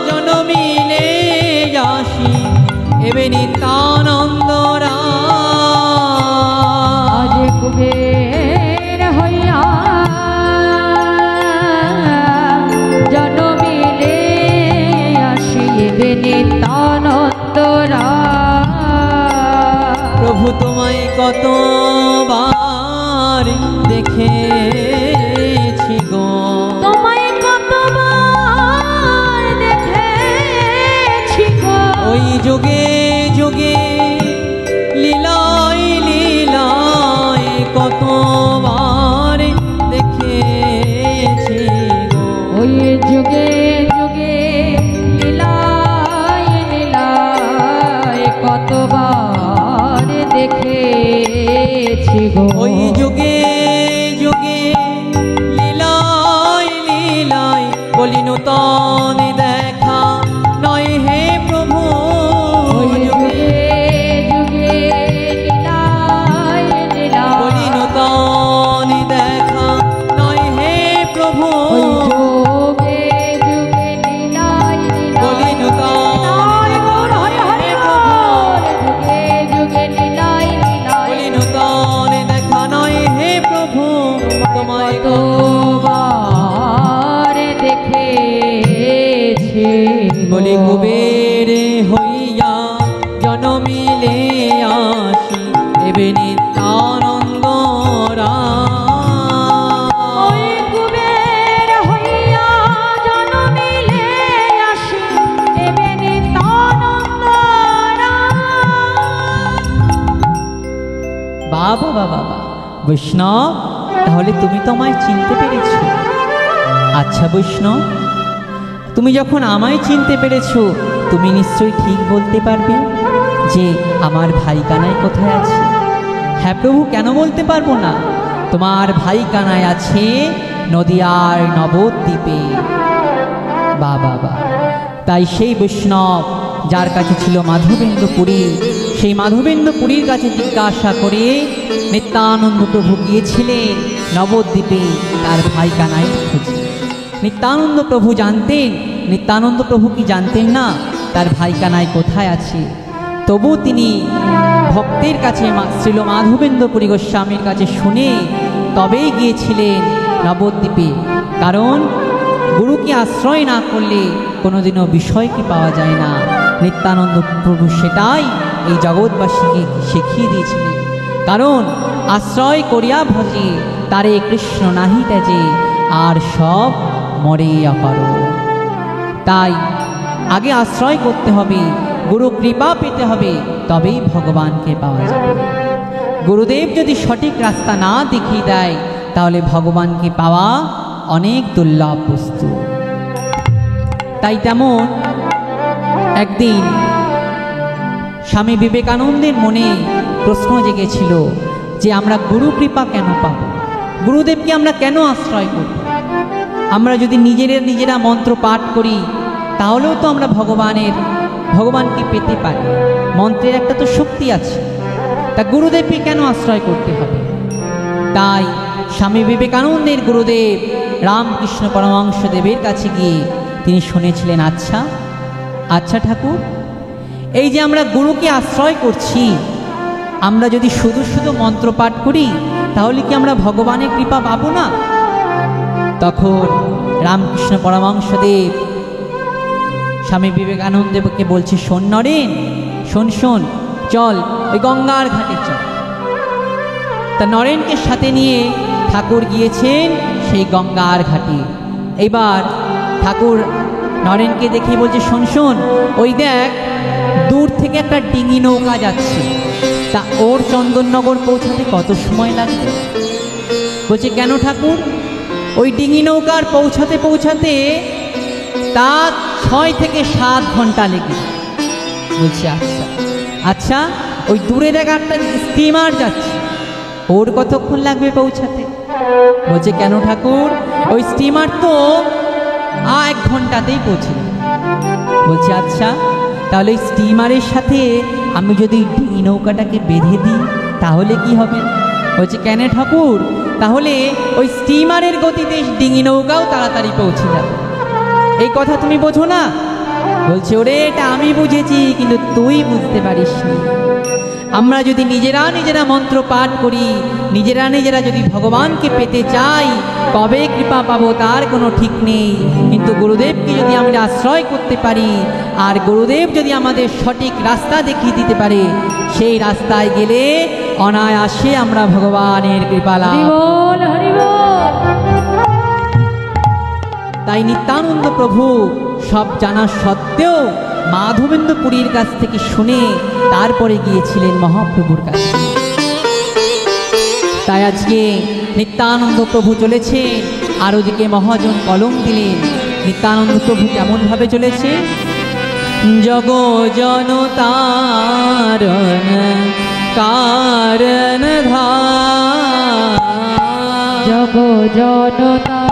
জনমিলে যাসি এবে নিত্যানন্দ আজ কুবের হইয়া জনমিলে আসিবে নিত্যানন্দ প্রভু তোমায় কতবার দেখেছি গো, তোমায় কতবার দেখেছি গো, ওই যুগে যুগে লীলায় লীলায় কতবার দেখেছি গো, ওই যুগে যুগে লীলায় লীলায় কতবার দেখেছি গো, ওই যুগে যুগে লীলায় লীলায় বলি নূতন দেখা নয় হে প্রভু, ওই যুগে যুগে লীলায় লীলায় বলি নূতন দেখা নয় হে প্রভু, ওই যুগে যুগে লীলায় বলি লীলায় নূতন হরে যুগে যুগে লীলায় লীলায় বলি নূতন দেখা নয় হে প্রভু, তোমায় কতবার দেখেছি বলি কুবের হইয়া জনমিলে আসি এবে নিত্যানন্দ ওই কুবের হইয়া জনমিলে আসি এবে নিত্যানন্দ বাবা বাবা বৈষ্ণব, তাহলে তুমি তো আমায় চিনতে পেরেছ। আচ্ছা বৈষ্ণব, তুমি যখন আমায় চিনতে পেরেছো, তুমি নিশ্চয়ই ঠিক বলতে পারবে যে আমার ভাই কানাই কোথায় আছে? হ্যাঁ প্রভু, কেন বলতে পারবো না? তোমার ভাই কানাই আছে নদিয়ার নবদ্বীপে। বাবা বা, তাই সেই বৈষ্ণব যার কাছে ছিল মাধবেন্দ্র পুরী, সেই মাধবেন্দ্র পুরীর কাছে জিজ্ঞাসা করে নিত্যানন্দ প্রভু গিয়েছিলেন নবদ্বীপে তার ভাই কানাই খুঁজে। নিত্যানন্দ প্রভু জানতেন, নিত্যানন্দ প্রভু কি জানতেন না তার ভাই কানাই কোথায় আছে? তবু তিনি ভক্তের কাছে শ্রীল মাধবেন্দ্র পুরী গোস্বামীর কাছে শুনে তবেই গিয়েছিলেন নবদ্বীপে। কারণ গুরুকে আশ্রয় না করলে কোনোদিনও বিষয় কি পাওয়া যায় না। নিত্যানন্দ প্রভু সেটাই এই জগৎবাসীকে শিখিয়ে দিয়েছিলেন। কারণ আশ্রয় করিয়া ভজে তারে কৃষ্ণ নাহি তেজে, আর সব মরে অপার। তাই আগে আশ্রয় করতে হবে, গুরু কৃপা পেতে হবে, তবেই ভগবানকে পাওয়া যাবে। গুরুদেব যদি সঠিক রাস্তা না দেখিয়ে দেয়, তাহলে ভগবানকে পাওয়া অনেক দুর্লভ বস্তু। তাই তেমন একদিন স্বামী বিবেকানন্দের মনে প্রশ্ন জেগেছিল যে আমরা গুরু কৃপা কেন পাব, গুরুদেবকে আমরা কেন আশ্রয় করব? আমরা যদি নিজেরা মন্ত্র পাঠ করি তাহলেও তো আমরা ভগবানকে পেতে পারি। মন্ত্রের একটা তো শক্তি আছে, তা গুরুদেবকে কেন আশ্রয় করতে হবে? তাই স্বামী বিবেকানন্দের গুরুদেব রামকৃষ্ণ পরমহংসদেবের কাছে গিয়ে তিনি শুনেছিলেন, আচ্ছা ঠাকুর, এই যে আমরা গুরুকে আশ্রয় করছি, আমরা যদি শুধু শুধু মন্ত্র পাঠ করি তাহলে কি আমরা ভগবানের কৃপা পাবো না? তখন রামকৃষ্ণ পরমহংসদেব স্বামী বিবেকানন্দকে বলছে, শোন নরেন, শোন, চল ওই গঙ্গার ঘাটে চল। তা নরেনকে সাথে নিয়ে ঠাকুর গিয়েছেন সেই গঙ্গার ঘাটে। এবার ঠাকুর নরেনকে দেখে বলছে, শোন শোন, ওই দেখ দূর থেকে একটা ডিঙি নৌকা যাচ্ছে, তা ওর চন্দননগর পৌঁছাতে কত সময় লাগবে? বলছে, কেন ঠাকুর? ওই ডিঙি নৌকার পৌঁছাতে পৌঁছাতে তা 6 থেকে 7 ঘন্টা লেগে। বলছে, আচ্ছা আচ্ছা, ওই দূরে দেখা একটা স্টিমার যাচ্ছে, ওর কতক্ষণ লাগবে পৌঁছাতে? বলছে, কেন ঠাকুর? ওই স্টিমার তো 1 ঘন্টাতেই পৌঁছে যাবে। বলছে, আচ্ছা, তাহলে ওই স্টিমারের সাথে আমি যদি ডিঙি নৌকাটাকে বেঁধে দিই তাহলে কি হবে? বলছে, কেন ঠাকুর? তাহলে ওই স্টিমারের গতিতে ডিঙি নৌকাও তাড়াতাড়ি পৌঁছে যাবে। এই কথা তুমি বোঝো না? বলছে, ওরে এটা আমি বুঝেছি, কিন্তু তুই বুঝতে পারিসনি। আমরা যদি নিজেরা নিজেরা মন্ত্র পাঠ করি, নিজেরা নিজেরা যদি ভগবানকে পেতে চাই, কবে কৃপা পাবো তার কোনো ঠিক নেই। কিন্তু গুরুদেবকে যদি আমরা আশ্রয় করতে পারি, আর গুরুদেব যদি আমাদের সঠিক রাস্তা দেখিয়ে দিতে পারে, সেই রাস্তায় গেলে অনায়াসে আমরা ভগবানের কৃপা লাভ। তাই নিত্যানন্দ প্রভু সব জানা সত্ত্বেও মাধবেন্দ্রপুরীর কাছ থেকে শুনে তারপরে গিয়েছিলেন মহাপ্রভুর কাছে। তাই আজকে নিত্যানন্দ প্রভু চলেছে, আর ওদিকে মহাজন কলম দিলেন। নিত্যানন্দ প্রভু কেমনভাবে চলেছে? জগ জনতারণ কারণ ধার, জগ জনতারণ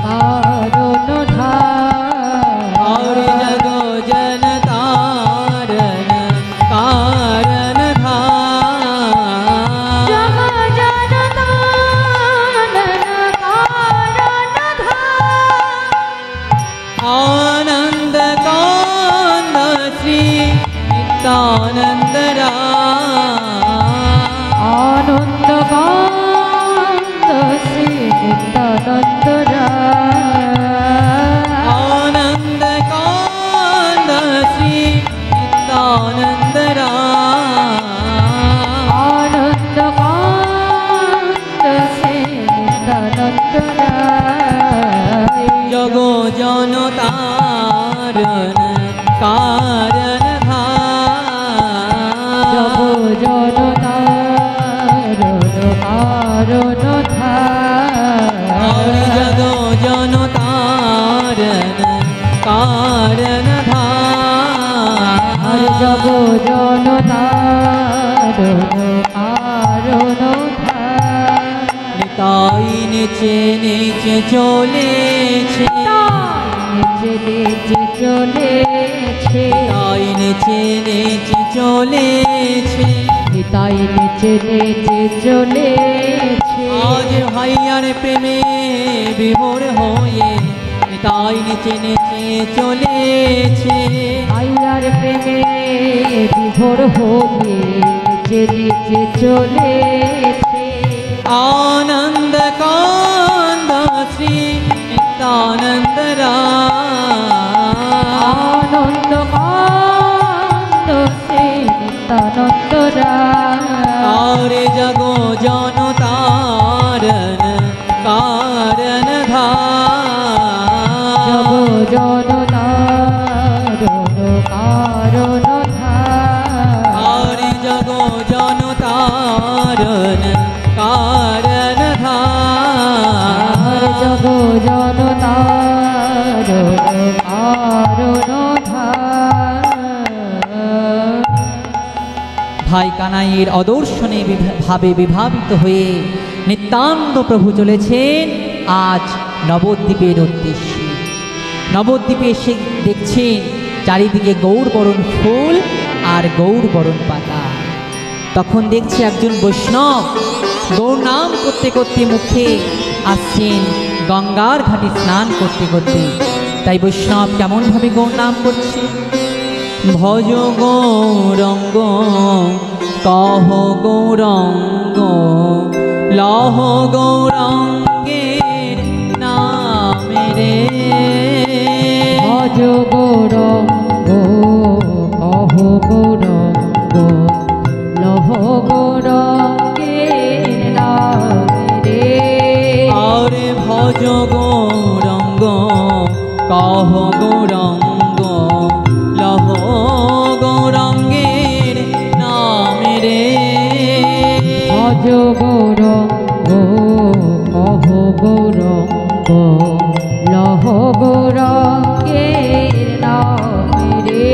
কারণ ধার, और जग जन तारण कारण धार, জগ জনতারণ কারণ ধার, आनंद कांद श्री नित्यानंद আনন্দ কান্ত শ্রী নিত্যানন্দ आनंद कांद श्री नित्यानंद আনন্দ কান্ত শ্রী নিত্যানন্দ जग जन तारण कारण धार, জগ জনতারণ কারণ ধার, और जग जन तारण कारण আর धार, জগ জনতারণ কারণ ধার, নিতাই নেচে নেচে চলেছে, নিচে নিচে চলেছে, তাই নেচে নেচে চলেছে, নিতাই নিচে নিচে চলেছে, আজ ভাইয়ার প্রেমে বিভোর হয়ে নিতাই নেচে নেচে চলেছে, আইয়ার প্রেমে বিভোর হয়ে নিচে নিচে চলেছে, आनंद कांद श्री नित्यानंद আনন্দ কান্ত শ্রী নিত্যানন্দ और जगो जन तारण कारण धार, জগ জনতারণ কারণ ধার, और जगो जन तारण कारण আর धार, জগ জনতারণ কারণ ধার। ভাই কানাইয়ের অদর্শনে ভাবে বিভাবিত হয়ে নিত্যানন্দ প্রভু চলেছেন আজ নবদ্বীপের উদ্দেশ্যে। নবদ্বীপে এসে দেখছেন চারিদিকে গৌরবরণ ফুল আর গৌরবরণ পাতা। তখন দেখছে একজন বৈষ্ণব গৌর নাম করতে করতে মুখে আসছেন গঙ্গার ঘাটে স্নান করতে করতে। তাই বৈষ্ণব কেমনভাবে গৌর নাম করছে? ভজ গৌরঙ্গ কহ গৌরঙ্গ লহ গৌরঙ্গের নামে রে, ভজ গৌরঙ্গ কহ গৌরঙ্গ লহ গৌরঙ্গের নাম ভজ গৌরঙ্গ কহ গৌরঙ্গ লহ গৌরঙ্গের নামে রে। ভজ গৌরঙ্গ কহ গৌরঙ্গ লহ গৌরঙ্গের নামে রে।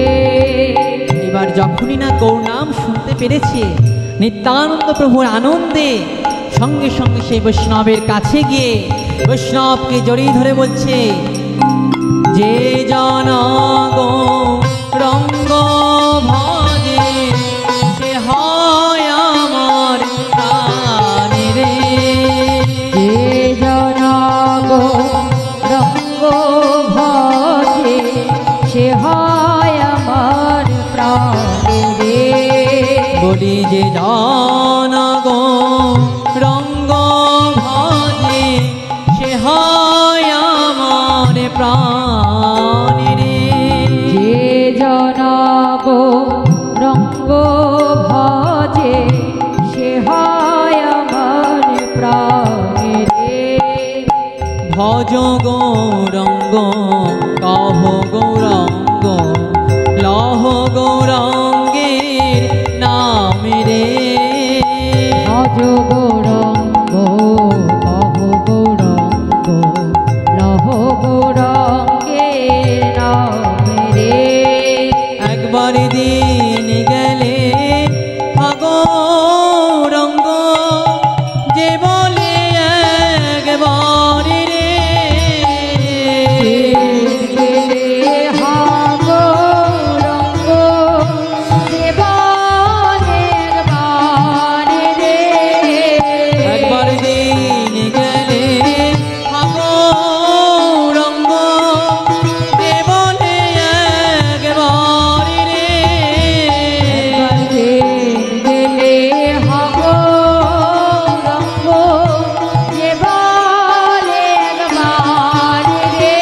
এবার যখনই না গৌর নাম শুনতে পেরেছে, নিত্যানন্দ প্রভুর আনন্দে সঙ্গে সঙ্গে সেই বৈষ্ণবের কাছে গিয়ে বৈষ্ণবকে জড়িয়ে ধরে বলছে, যে জন গৌরঙ্গ ভজে সে হয় আমার প্রাণ রে। যে জন গৌরঙ্গ ভজে সে হয় আমার প্রাণ রে। বলি যে জন গৌরঙ্গ ভজে সে হয় আমার প্রাণ রে। যে জন গৌরঙ্গ ভজে সে হয় আমার প্রাণ রে। ভজ গৌরঙ্গ কহ গৌরঙ্গ লহ গৌরঙ্গের নামে রে। ভজ গৌরঙ্গ কহ গৌরঙ্গ লহ গৌরঙ্গের নামে রে। একবার দিন গেলে গৌরঙ্গ যে বলে একবার রে। গেলে হা গৌরঙ্গ দেবানের বাণী রে। একবার দিন গেলে গৌরঙ্গ যে বলে একবার রে। গেলে হা গৌরঙ্গ দেবানে বাণী রে।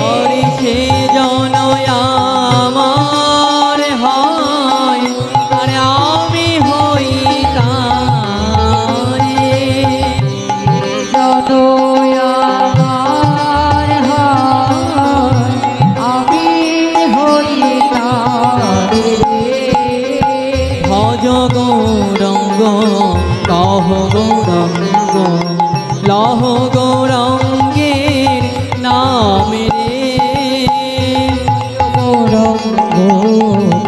আর সে জন আমার হয় আর আমি হই তার রে। যতই আমার হয় আমি হই তার রে। ভজ গৌরঙ্গ কহ গৌরঙ্গ লহ গৌরঙ্গের নামে রে। গৌরঙ্গ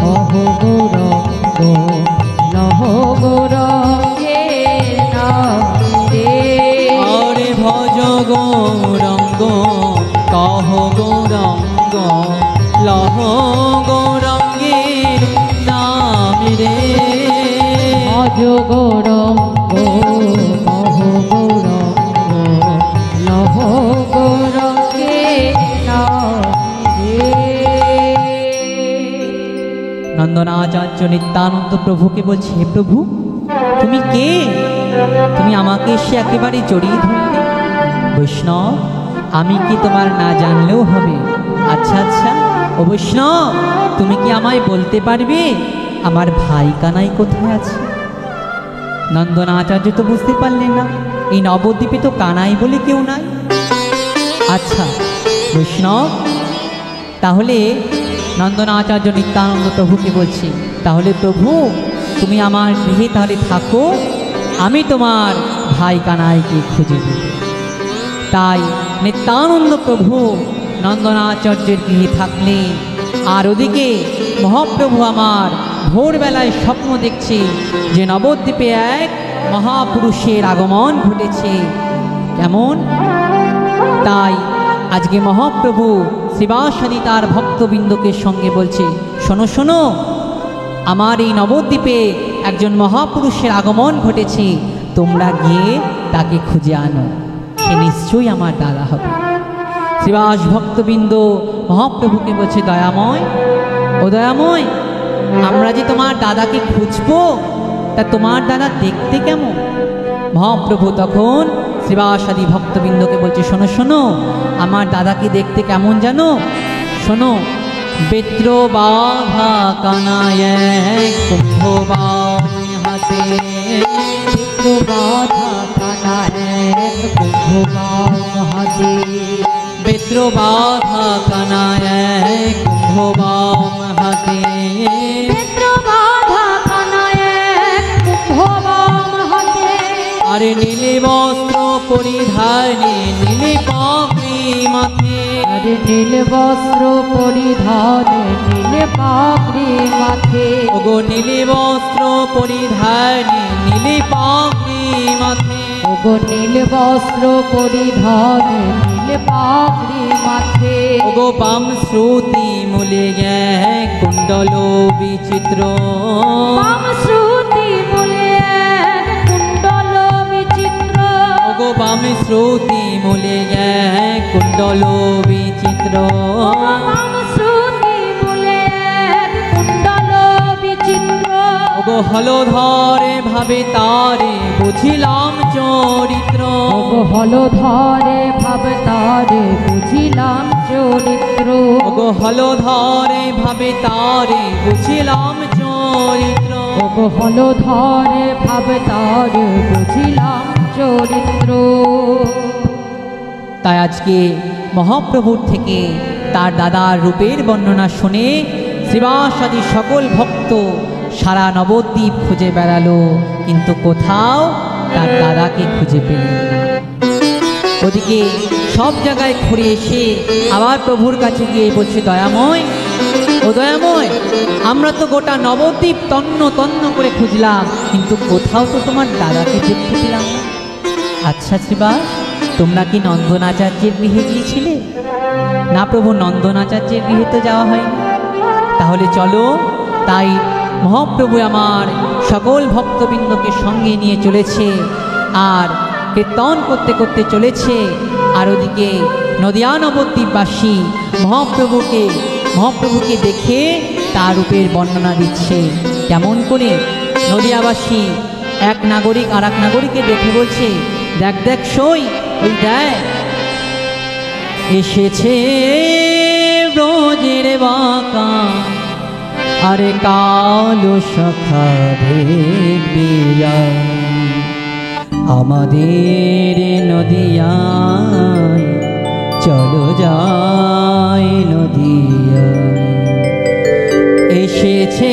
কহ গৌরঙ্গ লহ গৌরঙ্গের নামে রে। আরে ভজ গৌরঙ্গ কহ গৌরঙ্গ লহ গৌরঙ্গের নামে রে। ভজ গৌরঙ্গ কহ গৌরঙ্গ লহ গৌরঙ্গের নামে রে। নন্দনাচার্য নিত্যানন্দ প্রভুকে বলছে, হে প্রভু তুমি কে? তুমি আমাকে এসে একেবারে জড়িয়ে ধরলে। বৈষ্ণব আমি কি তোমার না জানলেও হবে? আচ্ছা আচ্ছা ও বৈষ্ণব তুমি কি আমায় বলতে পারবে আমার ভাই কানাই কোথায় আছে? নন্দনাচার্য তো বুঝতে পারলেন না, এই নবদ্বীপে তো কানাই বলে কেউ নাই। আচ্ছা বৈষ্ণব তাহলে নন্দনাচার্য নিত্যানন্দ প্রভুকে বলছি, তাহলে প্রভু তুমি আমার গৃহে তাহলে থাকো, আমি তোমার ভাই কানাইকে খুঁজে দেব। তাই নিত্যানন্দ প্রভু নন্দনাচার্যের গৃহে থাকলেন। আর ওদিকে মহাপ্রভু আমার ভোরবেলায় স্বপ্ন দেখছে যে নবদ্বীপে এক মহাপুরুষের আগমন ঘটেছে। কেমন? তাই আজকে মহাপ্রভু শ্রীবাসাদি তার ভক্তবৃন্দকে সঙ্গে বলছে, শোনো শোনো আমার এই নবদ্বীপে একজন মহাপুরুষের আগমন ঘটেছে, তোমরা গিয়ে তাকে খুঁজে আনো, সে নিশ্চয়ই আমার দাদা হবে। শ্রীবাস ভক্তবৃন্দ মহাপ্রভুকে বলছে, দয়াময় ও দয়াময় আমরা যে তোমার দাদাকে খুঁজবো, তা তোমার দাদা দেখতে কেমন? মহাপ্রভু তখন শ্রীবাসাদি ভক্তবৃন্দকে বলছে, শোনো শোনো আমার দাদাকে দেখতে কেমন জানো? শোনো, বেত্র বাধা কানায় কুম্ভ বাণী হাতে, বেত্র বাধা কানায় কুম্ভ কুম্ভবাম হাতে বেত্র বাধা কানায় কুম্ভবাম হাতে বেত্র বাধা কানায় কুম্ভবাম হাতে আরে নীলে বস্ত্র পরিধানে নীলে পাগড়ি মাথে আরে নীল বস্ত্র পরিধানে নীল পাগড়ি মাথে ওগো নীলে বস্ত্র পরিধানে নীলে পাগড়ি মাথে ওগো নীল বস্ত্র পরিধানে নীল পাগড়ি মাথে ওগো বাম শ্রুতি মূলে কুণ্ডল বিচিত্র বাম শ্রুতি মূলে কুণ্ডল বিচিত্র ওগো বাম শ্রুতি মূলে কুণ্ডল বিচিত্র বাম শ্রুতি মূলে কুণ্ডল বিচিত্র ওগো হলধরে ভাবে তারে বুঝিলাম চরিত্র ওগো হলধরে ভাব তারে বুঝিলাম চরিত্র ওগো হলধরে ভাবে তারে বুঝিলাম চরিত্র ওগো হলধরে ভাব তারে বুঝিলাম চরিত্র তাই আজকে মহাপ্রভুর থেকে তার দাদার রূপের বর্ণনা শুনে শ্রীবাসাদি সকল ভক্ত সারা নবদ্বীপ খুঁজে বেড়ালো, কিন্তু কোথাও তার দাদাকে খুঁজে পেলেন না। ওদিকে সব জায়গায় ঘুরে এসে আবার প্রভুর কাছে গিয়ে বলছে, দয়াময়, ও দয়াময়, আমরা তো গোটা নবদ্বীপ তন্ন তন্ন করে খুঁজলাম, কিন্তু কোথাও তো তোমার দাদাকে দেখতে পেলাম না। আচ্ছা শ্রীবাস, তোমরা কি নন্দনাচার্যের গৃহে গিয়েছিলে? না প্রভু, নন্দনাচার্যের গৃহে তো যাওয়া হয়নি। তাহলে চলো। তাই মহাপ্রভু আমার সকল ভক্তবৃন্দকে সঙ্গে নিয়ে চলেছে আর কীর্তন করতে করতে চলেছে। আর ওদিকে নদিয়া নবদ্বীপবাসী মহাপ্রভুকে দেখে তার রূপের বর্ণনা দিচ্ছে। কেমন করে নদিয়াবাসী এক নাগরিক আর এক নাগরিককে দেখে বলছে, দেখ দেখ সই, ওই দেখ এসেছে ব্রজের বাঁকা, আরে কালো সখা দেখবি আমাদের নদিয়ায়, চলো যাই নদিয়ায়। এসেছে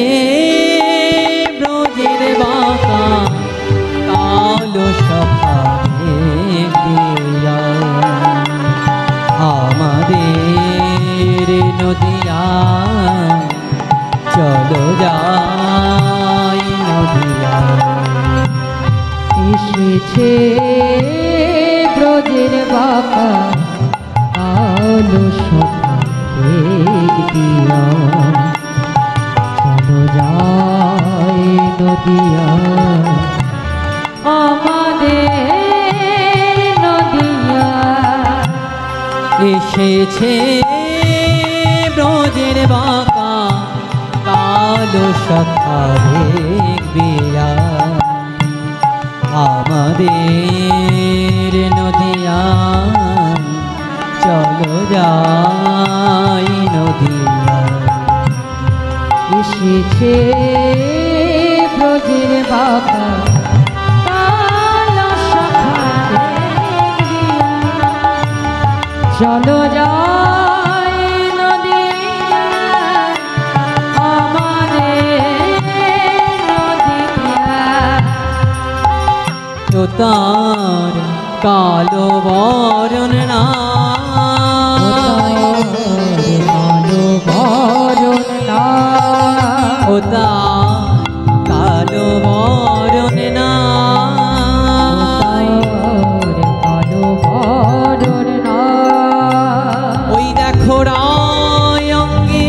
ব্রজের বাঁকা, কালো সখা দেখবি আমাদের নদিয়ায়, চলো যাই নদিয়ায়। এসেছে ব্রজের বাঁকা, কালো সখা দেখবি চলো যাই নদিয়া, আমাদের নদিয়া। এসেছে ব্রজের বাঁকা, কালো সখা দেখবি আমাদের নদিয়া, চলো যাই নদিয়া। এসেছে ব্রজের বাঁকা, কালো সখা দেখবি চলো যাই নদিয়া, আমাদের নদিয়া। তো তার কালো বরণ না, কালো বরণ না, ও তার কালো বরণ না, কালো বরণ না। ওই দেখো রায় অঙ্গে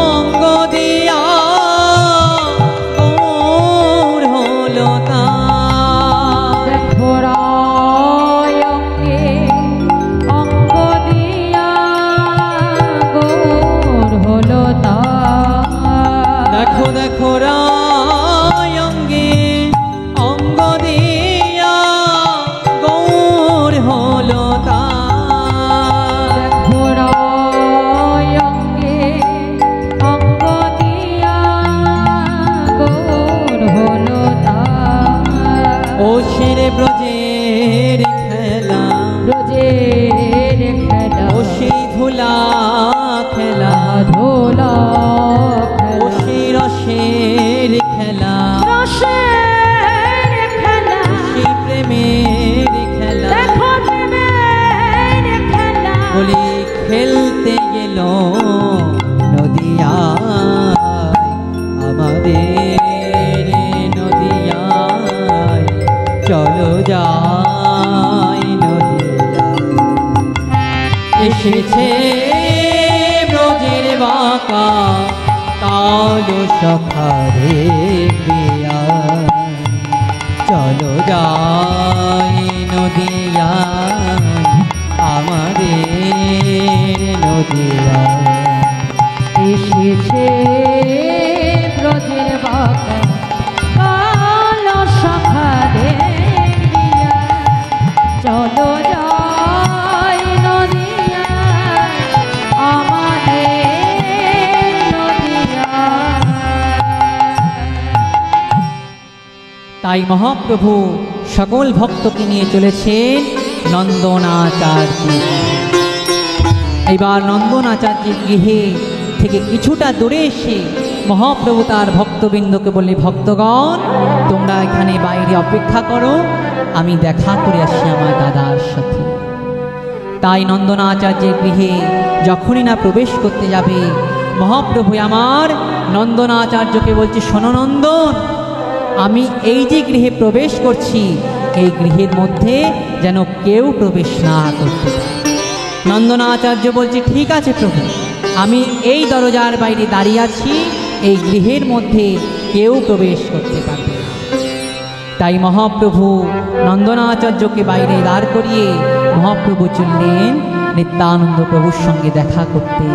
অঙ্গ দিয়া ওর হলো তা, দেখো রায় অঙ্গে অঙ্গ দিয়া গোর হলো তা। দেখো দেখো রায় অঙ্গে অঙ্গ দিয়া গৌর হলো তা, দেখো রায় অঙ্গে অঙ্গ দিয়া গোর হলো তা। ও শিরে ব্রজের খেলা, এলো নদিয়ায়, আমাদের নদিয়ায়, চলো যাই নদিয়ায়। এসেছে ব্রজের বাঁকা কালো সখারে বিয়া, চলো যাই নদিয়ায়, আমাদের নদিয়ায়। এসেছে ব্রজের বাঁকা কালো শাখা দেখিয়া, চলো যাই নদিয়ায়, আমাদের নদিয়ায়। তাই মহাপ্রভু সকল ভক্তকে নিয়ে চলেছেন নন্দনাচার্য। এবার নন্দনাচার্যের গৃহে থেকে কিছুটা দূরে এসে মহাপ্রভু তার ভক্তবৃন্দকে বললে, ভক্তগণ তোমরা এখানে বাইরে অপেক্ষা করো, আমি দেখা করে আসি আমার দাদার সাথে। তাই নন্দনাচার্যের গৃহে যখনই না প্রবেশ করতে যাবে, মহাপ্রভু আমার নন্দনাচার্যকে বলছে, শোনো নন্দন, আমি এই যে গৃহে প্রবেশ করছি, এই গৃহের মধ্যে যেন কেউ প্রবেশ না করতে পারে। নন্দনাচার্য বলছে, ঠিক আছে প্রভু, আমি এই দরজার বাইরে দাঁড়িয়ে আছি, এই গৃহের মধ্যে কেউ প্রবেশ করতে পারবে না। তাই মহাপ্রভু নন্দনাচার্যকে বাইরে দাঁড় করিয়ে মহাপ্রভু চললেন নিত্যানন্দ প্রভুর সঙ্গে দেখা করতে।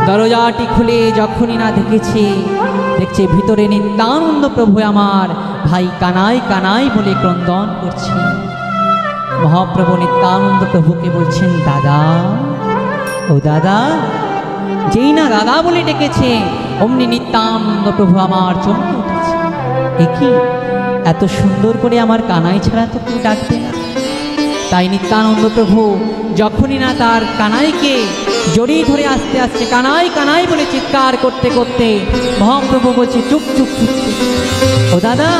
দরজাটি খুলে যখনই না দেখছে ভিতরে নিত্যানন্দ প্রভু আমার ভাই কানাই কানাই বলে ক্রন্দন করছে। মহাপ্রভু নিত্যানন্দ প্রভুকে বলছেন, দাদা, ও দাদা। যেই না দাদা বলে ডেকেছে, অমনি নিত্যানন্দ প্রভু আমার চমকে উঠেছে। এ কি, এত সুন্দর করে আমার কানাই ছাড়া তো কেউ ডাকবে না। তাই নিত্যানন্দ প্রভু যখনই না তার কানাইকে জড়িয়ে ধরে আস্তে আস্তে কানাই কানাই বলে চিৎকার করতে করতে মহাপ্রভু বলছে, চুপ চুপ চুপ চুপ। ও দাদা,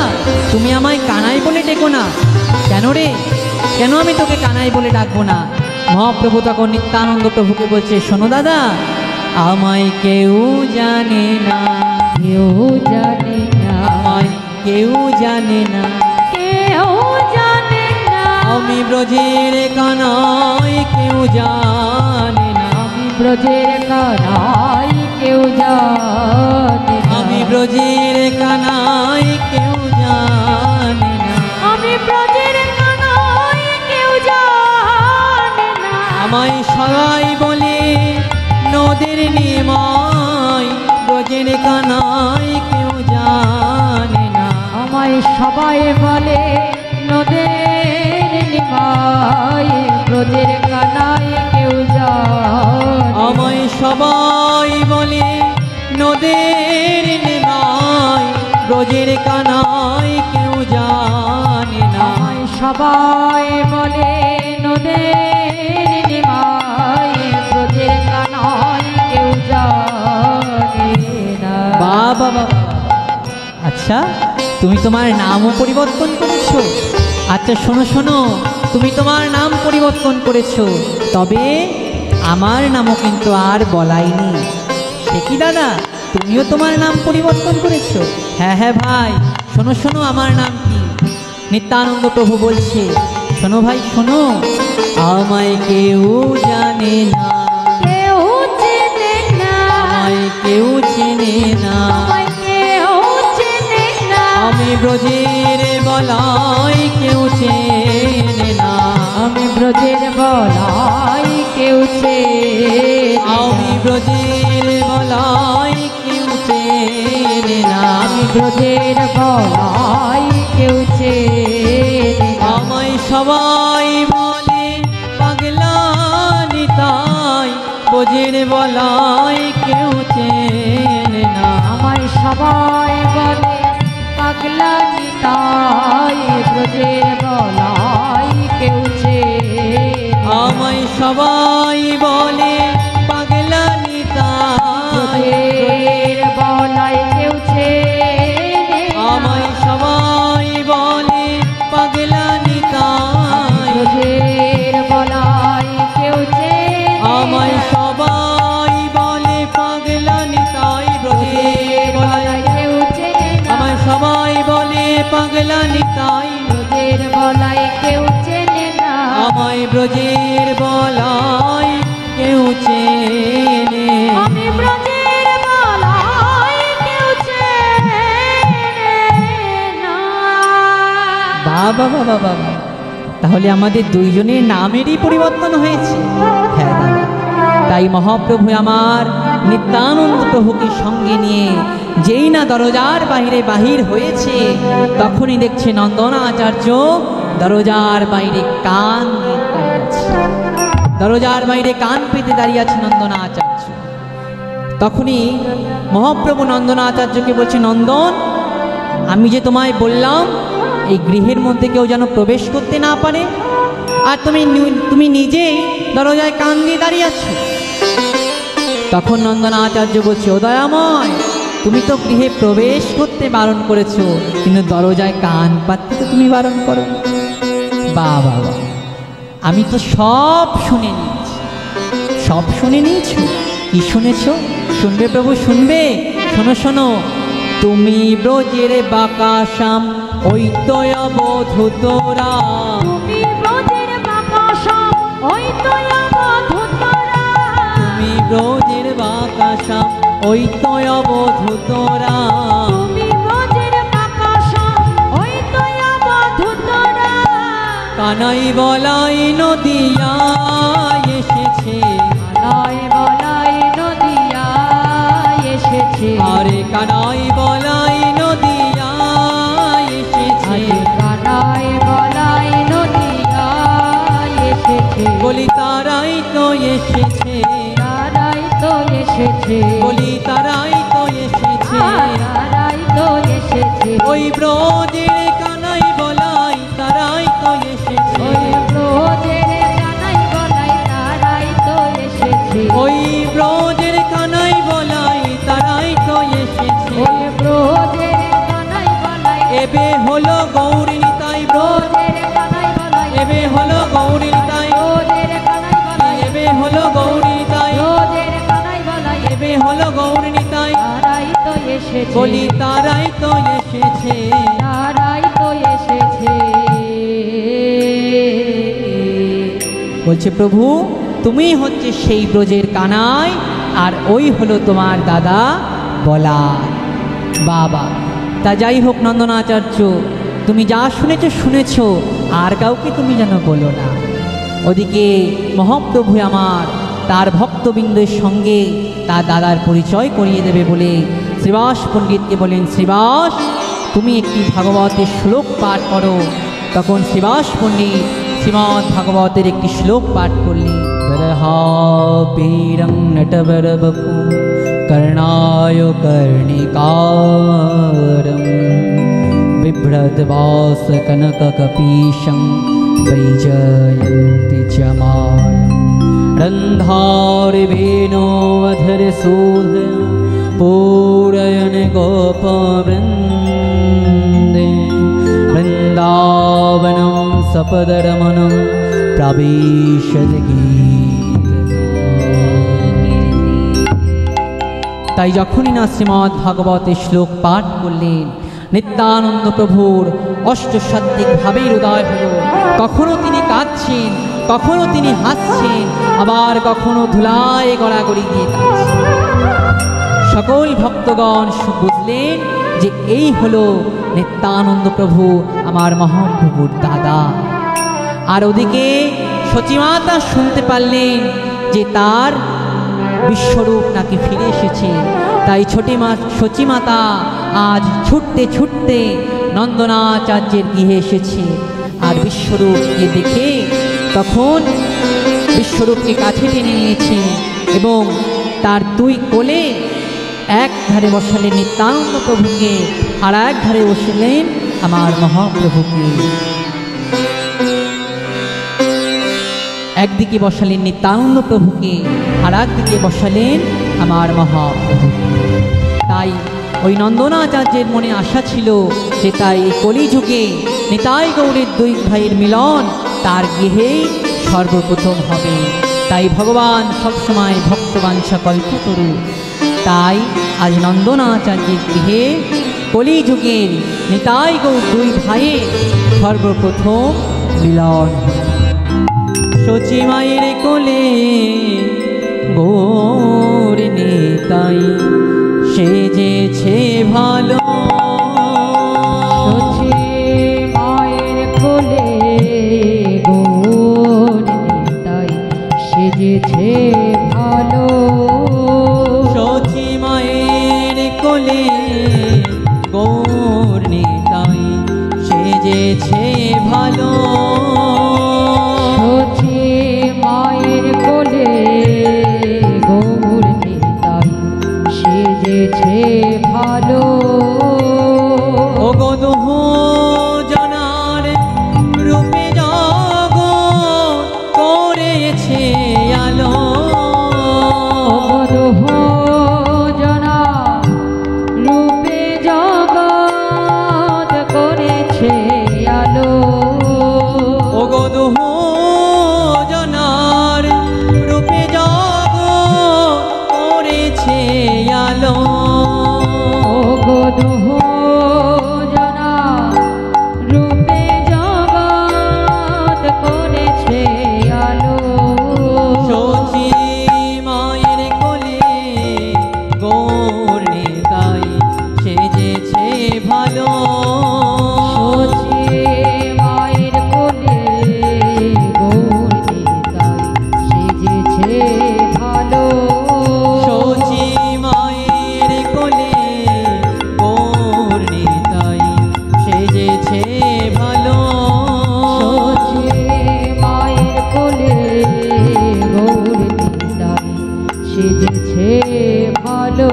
তুমি আমায় কানাই বলে ডেকো না কেন রে? কেন আমি তোকে কানাই বলে ডাকবো না? মহাপ্রভু তখন নিত্যানন্দ প্রভুকে বলছে, শোনো দাদা, আমায় কেউ জানে না, কেউ জানে না, আমায় কেউ জানে না, কেউ জানে না, আমি ব্রজের কানাই, কেউ জানে না, আমি ব্রজের কানাই, কেউ জানে না, আমি ব্রজের কানাই, কেউ জানে না, আমি ব্রজের কানাই, কেউ জানে না, আমায় সবাই বলে নদের নিমাই, ব্রজের কানাই, কেউ জানে না, আমায় সবাই বলে নদের নিমাই, ব্রজের কানাই, কেউ জানে, আমায় সবাই বলে নদের নিমাই, ব্রজের কানাই, কেউ জানে না, আমায় সবাই বলে নদের নিমাই, ব্রজের কানাই, কেউ জানে না। বাবা বাবা, আচ্ছা তুমি তোমার নামও পরিবর্তন করেছো? আচ্ছা শোনো শোনো, তুমি তোমার নাম পরিবর্তন করেছো, তবে আমার নামও কিন্তু আর বলাইনি। সে কি দাদা, তুমিও তোমার নাম পরিবর্তন করেছো? হ্যাঁ হ্যাঁ ভাই, শোনো শোনো, আমার নাম কি? নিত্যানন্দ প্রভু বলছে, শোনো ভাই শোনো, আমায় কেউ জানে না, কেউ চেনে না, আমায় কেউ চেনে না, আমায় কেউ চেনে না, আমি ব্রজের বলাই, কেউ চেনে না, আমি ব্রজের বলাই, কেউ চেনে না, আমি ব্রজের বলাই, কেউ চেনে না, আমি ব্রজের বলাই, কেউ চেনে না, আমায় সবাই বলে পাগলা নিতাই, ব্রজের বলাই, কেউ চেনে না, আমায় সবাই বলে পাগলা নিতাই, ব্রজের বলাই, কেউ চেনে না, আমায় সবাই বলে পাগলা নিতাই, ব্রজের বলাই, কেউ চেনে না, আমায় সবাই বলে পাগলা নিতাই, ব্রজের বলাই, কেউ চেনে না, আমায় সবাই পাগলা নিতাই, ব্রজের বলাই কেউ চেনে না, আমায় ব্রজের বলাই কেউ চেনে। আমি ব্রজের বলাই কেউ চেনে না। বাবা বাবা বাবা, তাহলে আমাদের দুইজনের নামেরই পরিবর্তন হয়েছে। হ্যাঁ দাদা, তাই মহাপ্রভু আমার নিত্যানন্দ প্রভুকে সঙ্গে নিয়ে যেই না দরজার বাইরে বাহির হয়েছে, তখনই দেখছে নন্দনাচার্য দরজার বাইরে কান দিয়ে দাঁড়িয়ে আছে। দরজার বাইরে কান পেতে দাঁড়িয়ে আছে নন্দনাচার্য। তখনই মহাপ্রভু নন্দনাচার্যকে বলছে, নন্দন, আমি যে তোমায় বললাম এই গৃহের মধ্যে কেউ যেন প্রবেশ করতে না পারে, আর তুমি নিজেই দরজায় কান দিয়ে দাঁড়িয়ে আছো। তখন নন্দনাচার্য বলছে, ও দয়াময়, তুমি তো গৃহে প্রবেশ করতে বারণ করেছো, কিন্তু দরজায় কান পাততে তো তুমি বারণ করো। বাবা, আমি তো সব শুনে নিয়েছি। সব শুনে নিয়েছো? কি শুনেছ? শুনবে প্রভু, শুনবে? শোনো শোনো। তুমি ব্রজের বাকাশাম ওই তো অবধূতরা, তুমি ব্রজের বাকাশাম ওই তো অবধূতরা, তুমি ব্রজের বাকাশাম ওই তো অবধূতরা, তুমি ব্রজের বাকাশাম ওই তো অবধূতরা। কানাই বলাই নদিয়া এসেছে, কানাই বলাই নদিয়া এসেছে, আরে কানাই বলাই নদিয়া এসেছে, কানাই বলাই নদিয়া এসেছে, বলি তারাই তো এসেছে, তারাই তো এসেছে, বলি তারাই তো এসেছে, তারাই তো এসেছে, ওই ব্রজের কানাই বলাই তারাই তো এসেছে, ওই ব্রজের কানাই বলাই তারাই তো এসেছে, ওই ব্রজের কানাই বলাই তারাই তো এসেছে, ওই ব্রজের কানাই বলাই এবে হলো গৌরী নিতাই ব্রজ, ব্রজের কানাই বলাই এবে হলো গৌরী নিতাই, ব্রজের কানাই বলাই এবে হলো গৌরী নিতাই, ব্রজের কানাই বলাই এবে হলো গৌরী নিতাই, তারাই তো এসেছে, বলি তারাই তো এসেছে, তারাই তো এসেছে। বলছে প্রভু তুমি হচ্ছে সেই ব্রজের কানাই, আর ওই হলো তোমার দাদা বলাই। বাবা, তা যাই হোক নন্দনাচার্য, তুমি যা শুনেছ, আর কাউকে তুমি যেন বলো না। ওদিকে মহাপ্রভু আমার তার ভক্তবৃন্দের সঙ্গে তার দাদার পরিচয় করিয়ে দেবে বলে শ্রীবাস পণ্ডিতকে বলেন, শ্রীবাস তুমি একটি ভাগবতের শ্লোক পাঠ করো। তখন শ্রীবাস পণ্ডিত শ্রীমদ্ ভাগবতের একটি শ্লোক পাঠ করলেন। বীরং নটবরবপু कर्णाय कर्णिकारं बिभ्रद्वास कनककपीशं वैजयन्ति च मालं रन्धारिवेणोऽधरसूध पूरयन् गोपवृन्दे वृन्दावनं सपदरमणं प्रविशद्गीत। তাই যখনই না শ্রীমদ্ ভাগবতের শ্লোক পাঠ করলেন, নিত্যানন্দ প্রভুর অষ্টসাত্ত্বিক ভাবের উদয় হল। কখনো তিনি কাঁদছেন, কখনো তিনি হাসছেন, আবার কখনো ধুলায় গড়াগড়ি দিয়ে কাঁদছেন। সকল ভক্তগণ বুঝলেন যে এই হলো নিত্যানন্দ প্রভু, আমার মহাপ্রভুর দাদা। আর ওদিকে সচিমাতা শুনতে পারলেন যে তার বিশ্বরূপ নাকি ফিরে এসেছে। তাই সচিমাতা আজ ছুটতে ছুটতে নন্দনাচার্যের গৃহে এসেছে। আর বিশ্বরূপকে দেখে তখন বিশ্বরূপকে কাছে টেনে নিয়েছে এবং তার দুই কোলে এক ধারে বসালেন নিত্যানন্দ প্রভুকে, আর এক ধারে বসলেন আমার মহাপ্রভুকে। একদিকে বসালেন নিত্যানন্দ প্রভুকে, আর একদিকে বসালেন আমার মহাপ্রভুকে। তাই ওই নন্দনাচার্যের মনে আশা ছিল যে তাই এই কলিযুগে নিতাই গৌরের দুই ভাইয়ের মিলন তার গৃহেই সর্বপ্রথম হবে। তাই ভগবান সবসময় ভক্তবাঞ্ছা কল্প করুন। তাই আজ নন্দনাচার্যের গৃহে কলিযুগের নিতাই গৌর দুই ভাইয়ের সর্বপ্রথম মিলন। সচি মায়ের কোলে গৌর নিতাই সেজেছে ভালো। সচি মায়ের কোলে গৌর নিতাই সেজেছে ভালো। সচি মায়ের কোলে গৌর নিতাই সেজেছে ভালো। সচি মায়ের কোলে গৌর নিতাই সেজেছে ভালো। ও গদহ জনার রূপে জগৎ করেছে আলো। অবরোহ জনা রূপে জগৎ করেছে আলো। ও গদহ জনার রূপে জগৎ করেছে আলো। অবরোহ জনা রূপে জগৎ করেছে আলো। সচি মায়ের কোলে গৌর নিতাই সেজেছে ভালো। সচি মায়ের কোলে গৌর নিতাই সেজেছে ভালো। সচি মায়ের কোলে গৌর নিতাই সেজেছে ভালো। সচি মায়ের কোলে গৌর নিতাই সেজেছে ভালো।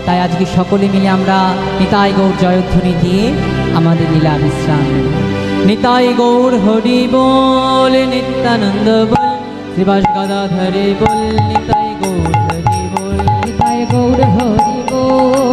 তাই আজকে সকলে মিলে আমরা নিতাই গৌর জয়ধ্বনি দিয়ে আমাদের লীলা বিশ্রাম নেব। নিতাই গৌর হরি বল, নিত্যানন্দ বল, শ্রীবাস গদাধরে বল, নিতাই গৌর হরি বল। নিতাই গৌর হরি বল,